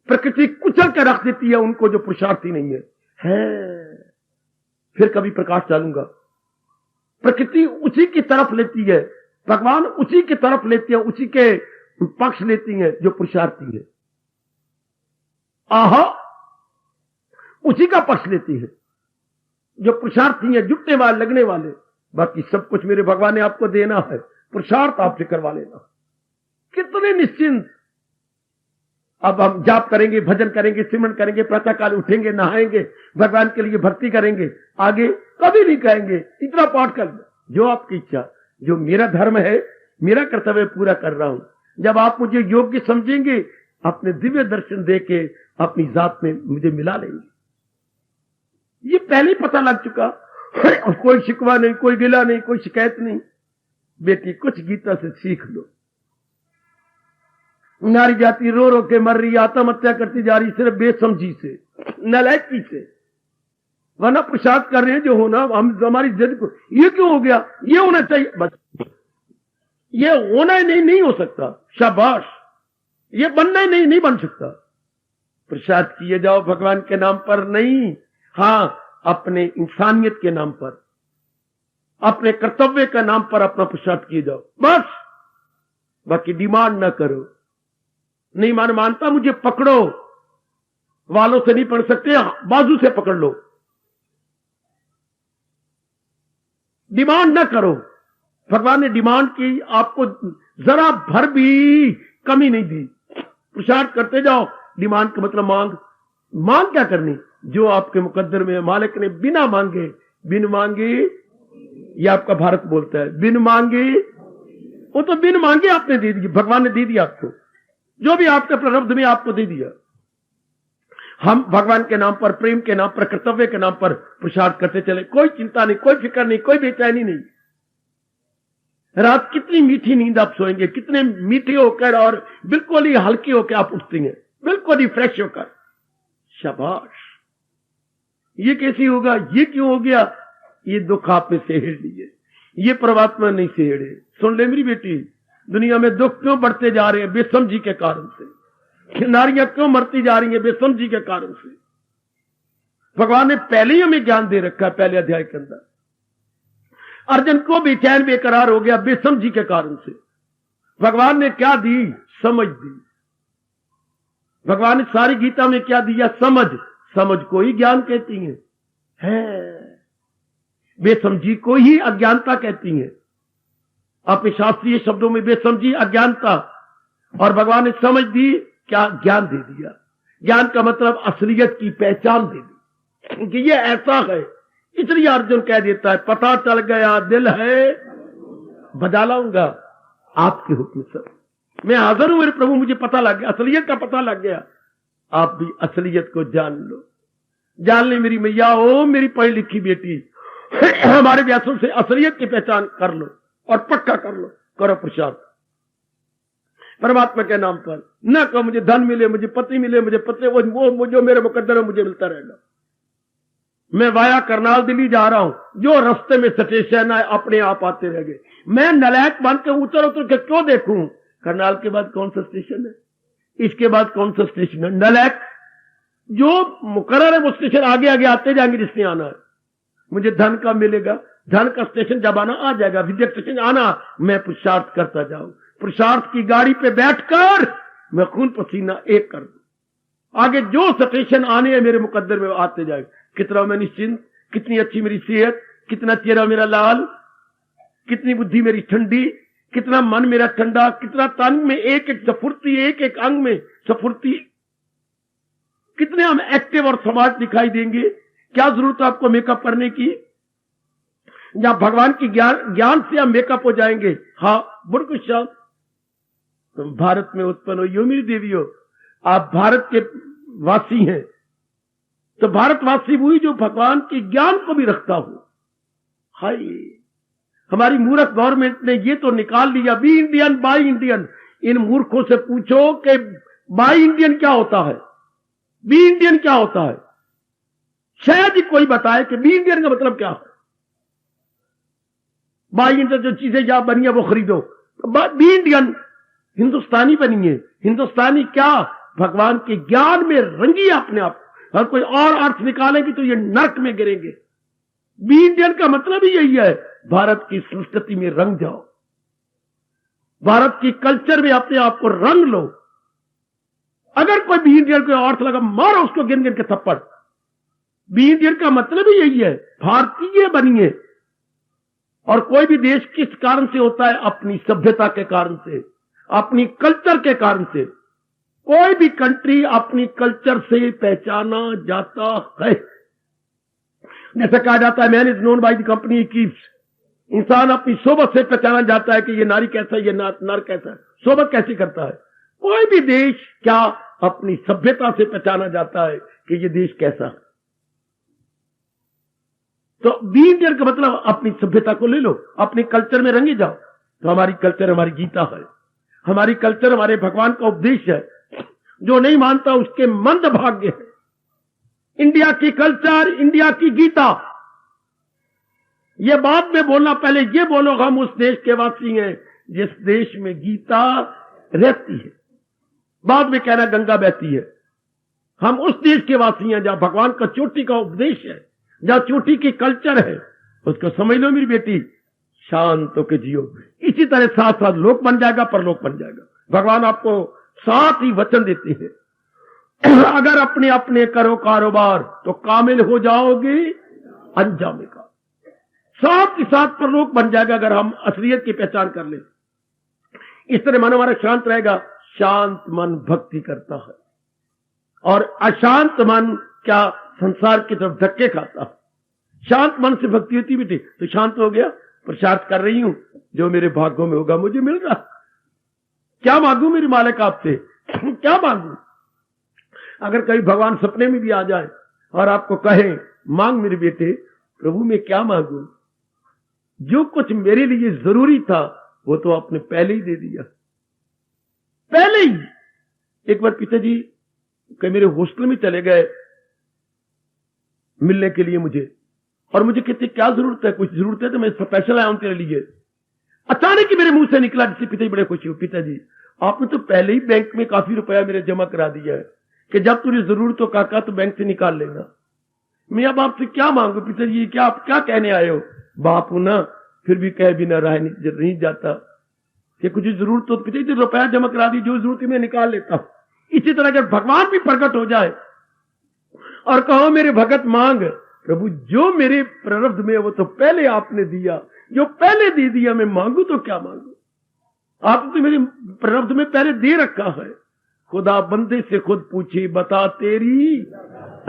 प्रकृति कुचल के रख देती है उनको जो पुरुषार्थी नहीं है। फिर कभी प्रकाश डालूंगा। प्रकृति उसी की तरफ लेती है, भगवान उसी की तरफ लेते हैं, उसी के पक्ष लेती है जो पुरुषार्थी है। आहा, उसी का पक्ष लेती है जो पुरुषार्थी है, जुटने वाले, लगने वाले। बाकी सब कुछ मेरे भगवान ने आपको देना है, पुरुषार्थ आपसे करवा लेना। कितने निश्चिंत। अब हम जाप करेंगे, भजन करेंगे, सिमरन करेंगे, प्रातः काल उठेंगे, नहाएंगे, भगवान के लिए भक्ति करेंगे, आगे कभी नहीं कहेंगे इतना पाठ कर लो। जो आपकी इच्छा, जो मेरा धर्म है, मेरा कर्तव्य पूरा कर रहा हूं। जब आप मुझे योग्य समझेंगे, अपने दिव्य दर्शन देके अपनी जात में मुझे मिला लेंगे। ये पहले ही पता लग चुका। कोई शिकवा नहीं, कोई गिला नहीं, कोई शिकायत नहीं। बेटी कुछ गीता से सीख लो। नारी जाति रो रो के मर रही, आत्महत्या करती जा रही, सिर्फ बेसमझी से, नालायकी से। वरना प्रसाद कर रहे हैं जो होना, हम हमारी जिद को, ये क्यों हो गया, ये होना चाहिए, बस ये होना ही नहीं हो सकता। शाबाश, ये बनना ही नहीं बन सकता। प्रसाद किए जाओ भगवान के नाम पर नहीं, हाँ अपने इंसानियत के नाम पर, अपने कर्तव्य के नाम पर अपना प्रसाद किए जाओ बस। बाकी डिमांड ना करो। नहीं मानता मुझे पकड़ो, वालों से नहीं पढ़ सकते, बाजू से पकड़ लो। डिमांड ना करो। भगवान ने डिमांड की, आपको जरा भर भी कमी नहीं दी। प्रसाद करते जाओ। डिमांड का मतलब मांग क्या करनी, जो आपके मुकद्दर में मालिक ने बिना मांगे, बिन मांगे, ये आपका भारत बोलता है, बिन मांगे, वो तो बिन मांगे आपने दे दी, भगवान ने दे दिया आपको, जो भी आपके प्रारब्ध में आपको दे दिया। हम भगवान के नाम पर, प्रेम के नाम पर, कर्तव्य के नाम पर प्रसाद करते चले, कोई चिंता नहीं, कोई फिक्र नहीं, कोई बेचैनी नहीं। रात कितनी मीठी नींद आप सोएंगे, कितने मीठे होकर और बिल्कुल ही हल्के होकर आप उठते हैं, बिल्कुल ही फ्रेश होकर। शाबाश। ये कैसे होगा, ये क्यों हो गया, ये दुख आप में सेड़ लिए, ये परमात्मा नहीं सेड़े। सुन ले मेरी बेटी, दुनिया में दुख क्यों बढ़ते जा रहे हैं, बेसमझी के कारण से। नारियां क्यों मरती जा रही हैं, बेसमझी के कारण से। भगवान ने पहले ही हमें ज्ञान दे रखा है, पहले अध्याय के अंदर। अर्जुन को बेचैन बेकरार हो गया बेसमझी के कारण से। भगवान ने क्या दी, समझ दी। भगवान ने सारी गीता में क्या दिया, समझ को ही ज्ञान कहती है। बेसमझी को ही अज्ञानता कहती है। अपने शास्त्रीय शब्दों में बेसमझी अज्ञानता, और भगवान ने समझ दी, क्या ज्ञान दे दिया। ज्ञान का मतलब असलियत की पहचान दे दी कि ये ऐसा है। इसलिए अर्जुन कह देता है, पता चल गया दिल है बजा लाऊंगा आपके हुक्म से। मैं हाजिर हूं मेरे प्रभु, मुझे पता लग गया, असलियत का पता लग गया। आप भी असलियत को जान लो, जान ले मेरी मैया, ओ मेरी पढ़ी लिखी बेटी। हमारे व्यासों से असलियत की पहचान कर लो और पक्का कर लो, करो प्रसाद परमात्मा के नाम पर। न कहो मुझे धन मिले, मुझे पति मिले, मुझे पति, वो जो मेरे मुकद्दर है मुझे मिलता रहेगा। मैं वाया करनाल दिल्ली जा रहा हूं, जो रास्ते में स्टेशन है अपने आप आते रहेंगे। मैं नलायक बन के उतर के क्यों देखूं, करनाल के बाद कौन सा स्टेशन है, इसके बाद कौन सा स्टेशन है। नलायक जो मुकर्रर है वो स्टेशन आगे आगे आते जाएंगे जिसने आना है। मुझे धन का मिलेगा, धन का स्टेशन जब आना आ जाएगा, विद्या स्टेशन आना, मैं पुरुषार्थ करता जाऊं। पुरुषार्थ की गाड़ी पे बैठकर मैं खून पसीना एक कर दूं। आगे जो स्टेशन आने हैं मेरे मुकद्दर में आते जाएंगे। कितना मैं निश्चिंत, कितनी अच्छी मेरी सेहत, कितना चेहरा मेरा लाल, कितनी बुद्धि मेरी ठंडी, कितना मन मेरा ठंडा, कितना तन में एक एक स्फूर्ति, एक एक अंग में स्फूर्ति, कितने हम एक्टिव और समाज दिखाई देंगे। क्या जरूरत है आपको मेकअप करने की, या भगवान की ज्ञान से हम मेकअप हो जाएंगे। हाँ बुढ़ तुम भारत में उत्पन्न हुई हो मेरी देवियों, आप भारत के वासी हैं, तो भारतवासी हुई जो भगवान के ज्ञान को भी रखता हो। हाय, हमारी मूर्ख गवर्नमेंट ने ये तो निकाल लिया, बी इंडियन बाई इंडियन। इन मूर्खों से पूछो कि बाई इंडियन क्या होता है, बी इंडियन क्या होता है। शायद ही कोई बताए कि बी इंडियन का मतलब क्या है। बाई इंडियन जो चीजें यहां बनी है वो खरीदो, बी इंडियन हिंदुस्तानी बनी है। हिंदुस्तानी क्या, भगवान के ज्ञान में रंगी अपने आप। और कोई और अर्थ निकालेंगे तो ये नर्क में गिरेंगे। बी इंडियन का मतलब ही यही है, भारत की संस्कृति में रंग जाओ, भारत की कल्चर में अपने आप को रंग लो। अगर कोई बी इंडियन को अर्थ लगा, मारो उसको गिन गिन के थप्पड़। बी इंडियन का मतलब ही यही है, भारतीय बनिए। और कोई भी देश किस कारण से होता है, अपनी सभ्यता के कारण से। अपनी कल्चर के कारण से। कोई भी कंट्री अपनी कल्चर से पहचाना जाता है। जैसे कहा जाता है man is known by the company he keeps. इंसान अपनी सोबत से पहचाना जाता है कि ये नारी कैसा है, ये नर कैसा है, सोबत कैसी करता है। कोई भी देश क्या अपनी सभ्यता से पहचाना जाता है कि ये देश कैसा है। तो बी इंडियन का मतलब अपनी सभ्यता को ले लो, अपने कल्चर में रंगे जाओ। तो हमारी कल्चर हमारी गीता है, हमारी कल्चर हमारे भगवान का उपदेश है। जो नहीं मानता उसके मंद भाग्य है। इंडिया की कल्चर, इंडिया की गीता, ये बाद में बोलना, पहले ये बोलो हम उस देश के वासी हैं जिस देश में गीता रहती है। बाद में कहना गंगा बहती है। हम उस देश के वासी हैं जहां भगवान का चोटी का उपदेश है, जहां चोटी की कल्चर है। उसको समझ लो मेरी बेटी, शांत होकर जियो। इसी तरह साथ साथ लोक बन जाएगा, परलोक बन जाएगा। भगवान आपको साथ ही वचन देते हैं, अगर अपने अपने करो कारोबार तो कामिल हो जाओगे अंजामे का। साथ ही साथ परलोक बन जाएगा अगर हम असलियत की पहचान कर ले। इस तरह मन हमारा शांत रहेगा। शांत मन भक्ति करता है और अशांत मन क्या संसार की तरफ धक्के खाता है। शांत मन से भक्ति होती बेटी तो शांत हो गया। प्रसाद कर रही हूं, जो मेरे भाग्यों में होगा मुझे मिल रहा। क्या मांगू मेरे मालिक आपसे, क्या मांगू। अगर कभी भगवान सपने में भी आ जाए और आपको कहे मांग मेरे बेटे, प्रभु मैं क्या मांगू, जो कुछ मेरे लिए जरूरी था वो तो आपने पहले ही दे दिया, पहले ही। एक बार पिताजी कहीं मेरे हॉस्टल में चले गए मिलने के लिए मुझे, और मुझे कहते क्या जरूरत है, कुछ जरूरत है तो मैं स्पेशल आया हूं तेरे लिए। अचानक ही मेरे मुंह से निकला, जिससे पिताजी बड़े खुशी हो, पिताजी आपने तो पहले ही बैंक में काफी रुपया मेरे जमा करा दिया है कि जब तुझे जरूरत हो काका तो बैंक से निकाल लेना। मैं अब आपसे क्या मांगू पिताजी, क्या आप क्या कहने आए हो। बाप हूं ना, फिर भी कह बिना रहा नहीं जाता कि कुछ जरूरत हो तो पिताजी रुपया जमा करा दी, जो जरूरत है मैं निकाल लेता हूं। इसी तरह अगर भगवान भी प्रकट हो जाए और कहो मेरे भगत मांग, प्रभु जो मेरे प्रारब्ध में वो तो पहले आपने दिया, जो पहले दे दिया मैं मांगू तो क्या मांगू। आपने तो मेरे प्रारब्ध में पहले दे रखा है। खुदा बंदे से खुद पूछे बता तेरी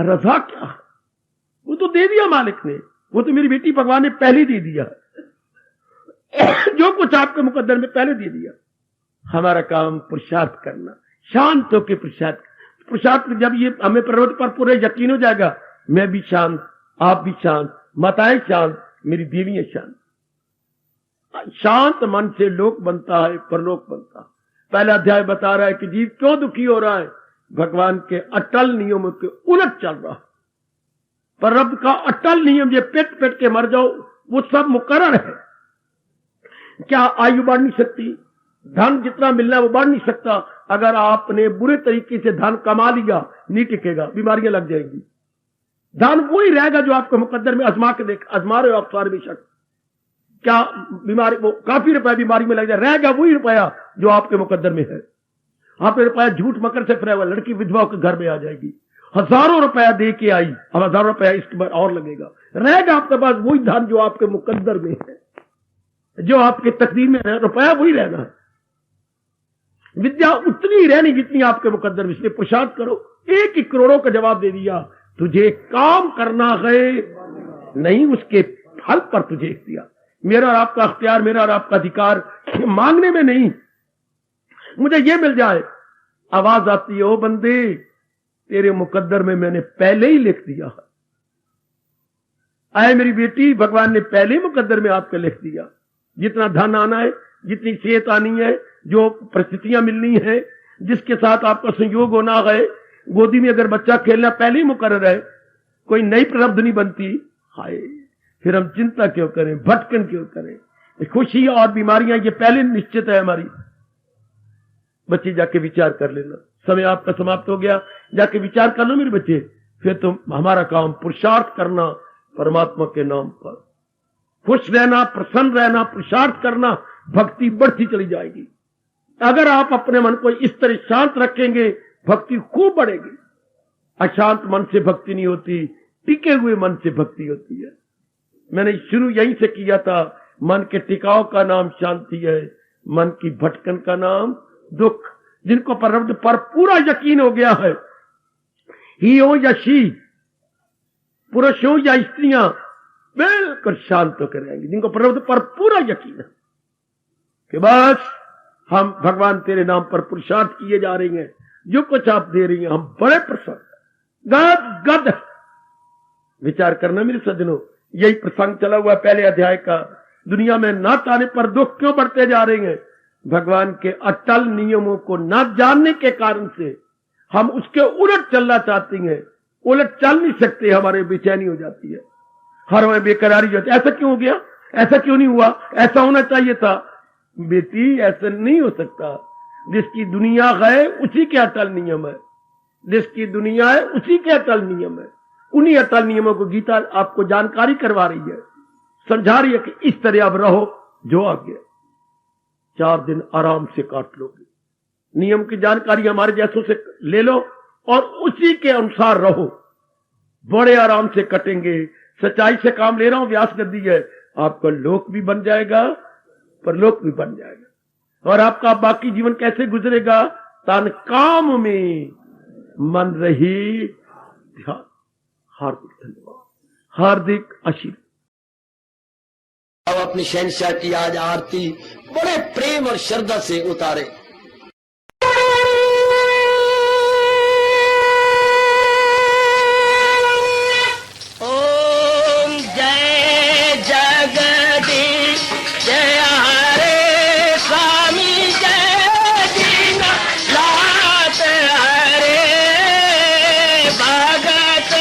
रजा क्या है, वो तो दे दिया मालिक ने, वो तो मेरी बेटी भगवान ने पहले दे दिया। जो कुछ आपके मुकद्दर में पहले दे दिया। हमारा काम पुरुषार्थ करना, शांत होकर पुरुषार्थ। जब ये हमें प्रवृत्ति पर पूरे यकीन हो जाएगा, मैं भी शांत, आप भी शांत, माताएं शांत, मेरी बीवियां शांत। शांत मन से लोक बनता है, परलोक बनता है। पहला अध्याय बता रहा है कि जीव क्यों दुखी हो रहा है, भगवान के अटल नियमों के उलट चल रहा है। पर रब का अटल नियम, ये पेट पेट के मर जाओ, वो सब मुकर्रर है। क्या आयु बढ़ नहीं सकती, धन जितना मिलना है वो बढ़ नहीं सकता। अगर आपने बुरे तरीके से धन कमा लिया नहीं टिकेगा, बीमारियां लग जाएंगी। धन वही रहेगा जो आपके मुकद्दर में आजमा के देख, आजमा रहे हो आप सारे बेशक। क्या बीमारी, वो काफी रुपया बीमारी में लग जाए, रहेगा वही रुपया जो आपके मुकद्दर में है। आपने रुपया झूठ मकर से फिरा हुआ, लड़की विधवा के घर में आ जाएगी, हजारों रुपया दे के आई, अब हजारों रुपया इसके बाद और लगेगा। रहेगा आपके पास वही धन जो आपके मुकद्दर में है, जो आपके तकदीर में है, रुपया वही रहना है। विद्या उतनी ही रहनी जितनी आपके मुकद्दर में। इसलिए पुरुषार्थ करो। 1 करोड़ों का जवाब दे दिया, तुझे काम करना है, नहीं उसके फल पर तुझे इख्तियार। मेरा और आपका अख्तियार, मेरा और आपका अधिकार मांगने में नहीं, मुझे ये मिल जाए। आवाज आती है, ओ बंदे तेरे मुकद्दर में मैंने पहले ही लिख दिया है। आए मेरी बेटी, भगवान ने पहले ही मुकद्दर में आपको लिख दिया। जितना धन आना है, जितनी सेहत आनी है, जो परिस्थितियां मिलनी है, जिसके साथ आपका संयोग होना है, गोदी में अगर बच्चा खेलना पहले ही मुकर्रर है, कोई नई प्रारब्ध नहीं बनती। हाय, फिर हम चिंता क्यों करें, भटकन क्यों करें। खुशी और बीमारियां ये पहले निश्चित है हमारी। बच्चे जाके विचार कर लेना, समय आपका समाप्त हो गया, जाके विचार कर लो मेरे बच्चे। फिर तो हमारा काम पुरुषार्थ करना परमात्मा के नाम पर, खुश रहना, प्रसन्न रहना, पुरुषार्थ करना, भक्ति बढ़ती चली जाएगी। अगर आप अपने मन को इस तरह शांत रखेंगे, भक्ति खूब बढ़ेगी। अशांत मन से भक्ति नहीं होती, टिके हुए मन से भक्ति होती है। मैंने शुरू यहीं से किया था, मन के टिकाव का नाम शांति है, मन की भटकन का नाम दुख। जिनको परब्रह्म पर पूरा यकीन हो गया है, ही हो या शी, पुरुष हो या स्त्रियां, बिल्कुल शांत होकर रहेंगे। जिनको परब्रह्म पर पूरा यकीन है कि बस हम भगवान तेरे नाम पर पुरुषार्थ किए जा रही हैं, जो कुछ आप दे रही हैं हम बड़े प्रसन्न, गद गद। विचार करना मेरे सज्जनों, यही प्रसंग चला हुआ पहले अध्याय का। दुनिया में न आने पर दुख क्यों बढ़ते जा रहे हैं? भगवान के अटल नियमों को न जानने के कारण से हम उसके उलट चलना चाहते हैं, उलट चल नहीं सकते, हमारे बेचैनी हो जाती है, हर वह बेकरारी जाती है। ऐसा क्यों हो गया, ऐसा क्यों नहीं हुआ, ऐसा होना चाहिए था। बेटी ऐसा नहीं हो सकता। जिसकी दुनिया है उसी के अटल नियम है, जिसकी दुनिया है उसी के अटल नियम है। उन्हीं अटल नियमों को गीता आपको जानकारी करवा रही है, समझा रही है कि इस तरह अब रहो जो आ गया। 4 दिन आराम से काट लोगे, नियम की जानकारी हमारे जैसों से ले लो और उसी के अनुसार रहो, बड़े आराम से कटेंगे। सच्चाई से काम ले रहा हूं, व्यास गद्दी है, आपका लोक भी बन जाएगा, परलोक भी बन जाएगा। और आपका बाकी जीवन कैसे गुजरेगा? तन काम में मन रही ध्यान। हार्दिक धन्यवाद, हार्दिक आशीर्वाद। अब अपनी शहंशाह की आज आरती बड़े प्रेम और श्रद्धा से उतारे। ओम जय जगदीश जय हरे स्वामी जय दीना लात हरे भगत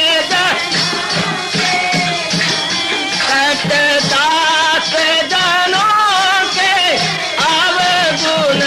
दास जनों के अवगुण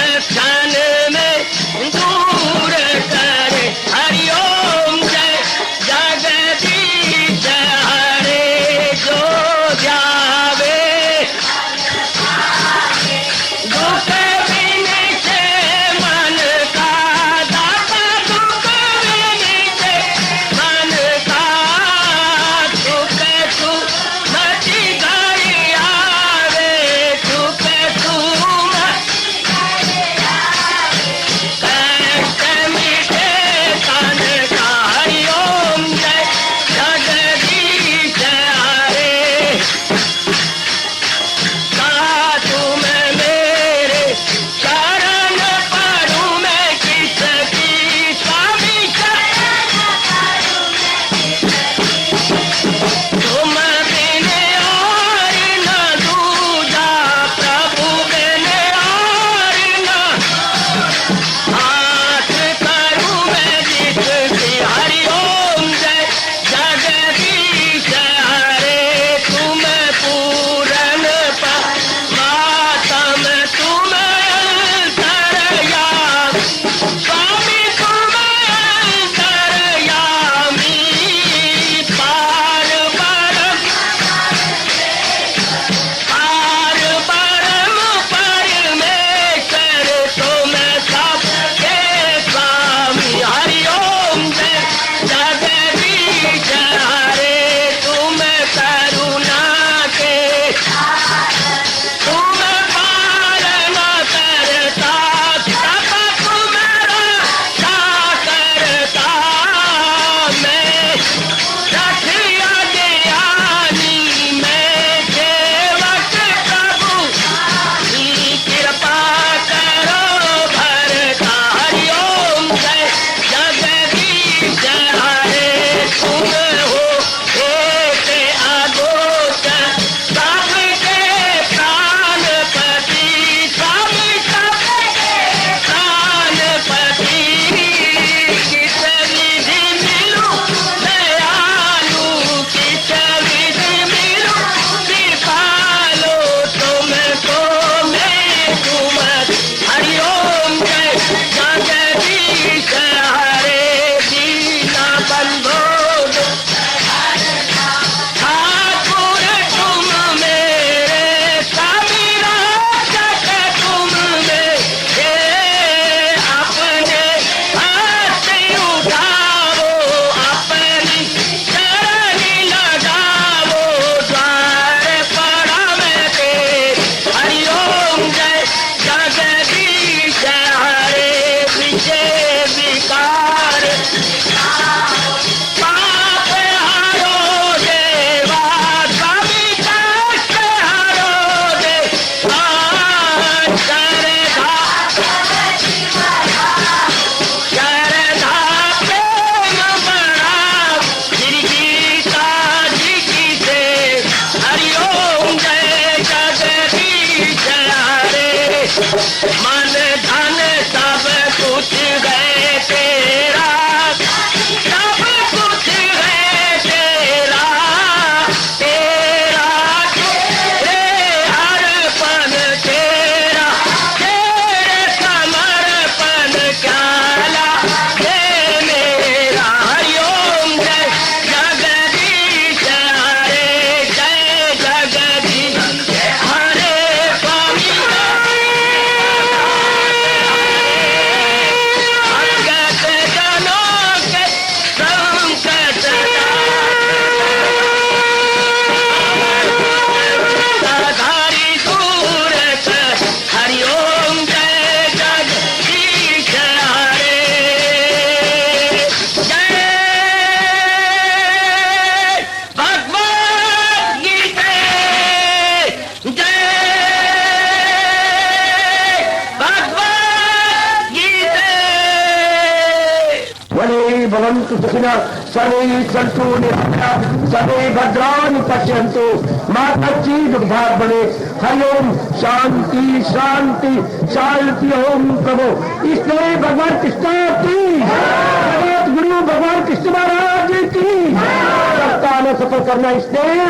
वने भवन्तु सुखिनः सर्वे सन्तु निरामयाः सर्वे भद्राणि पश्यन्तु मा कश्चित् दुर्भाग् भवेत्। हरि ओम शांति शांति शांति। ओम प्रभु इसलिए भगवान कृष्ण की जगत गुरु भगवान कृष्ण महाराज की सप्ताह में सफल करना इसलिए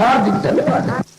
हार्दिक धन्यवाद।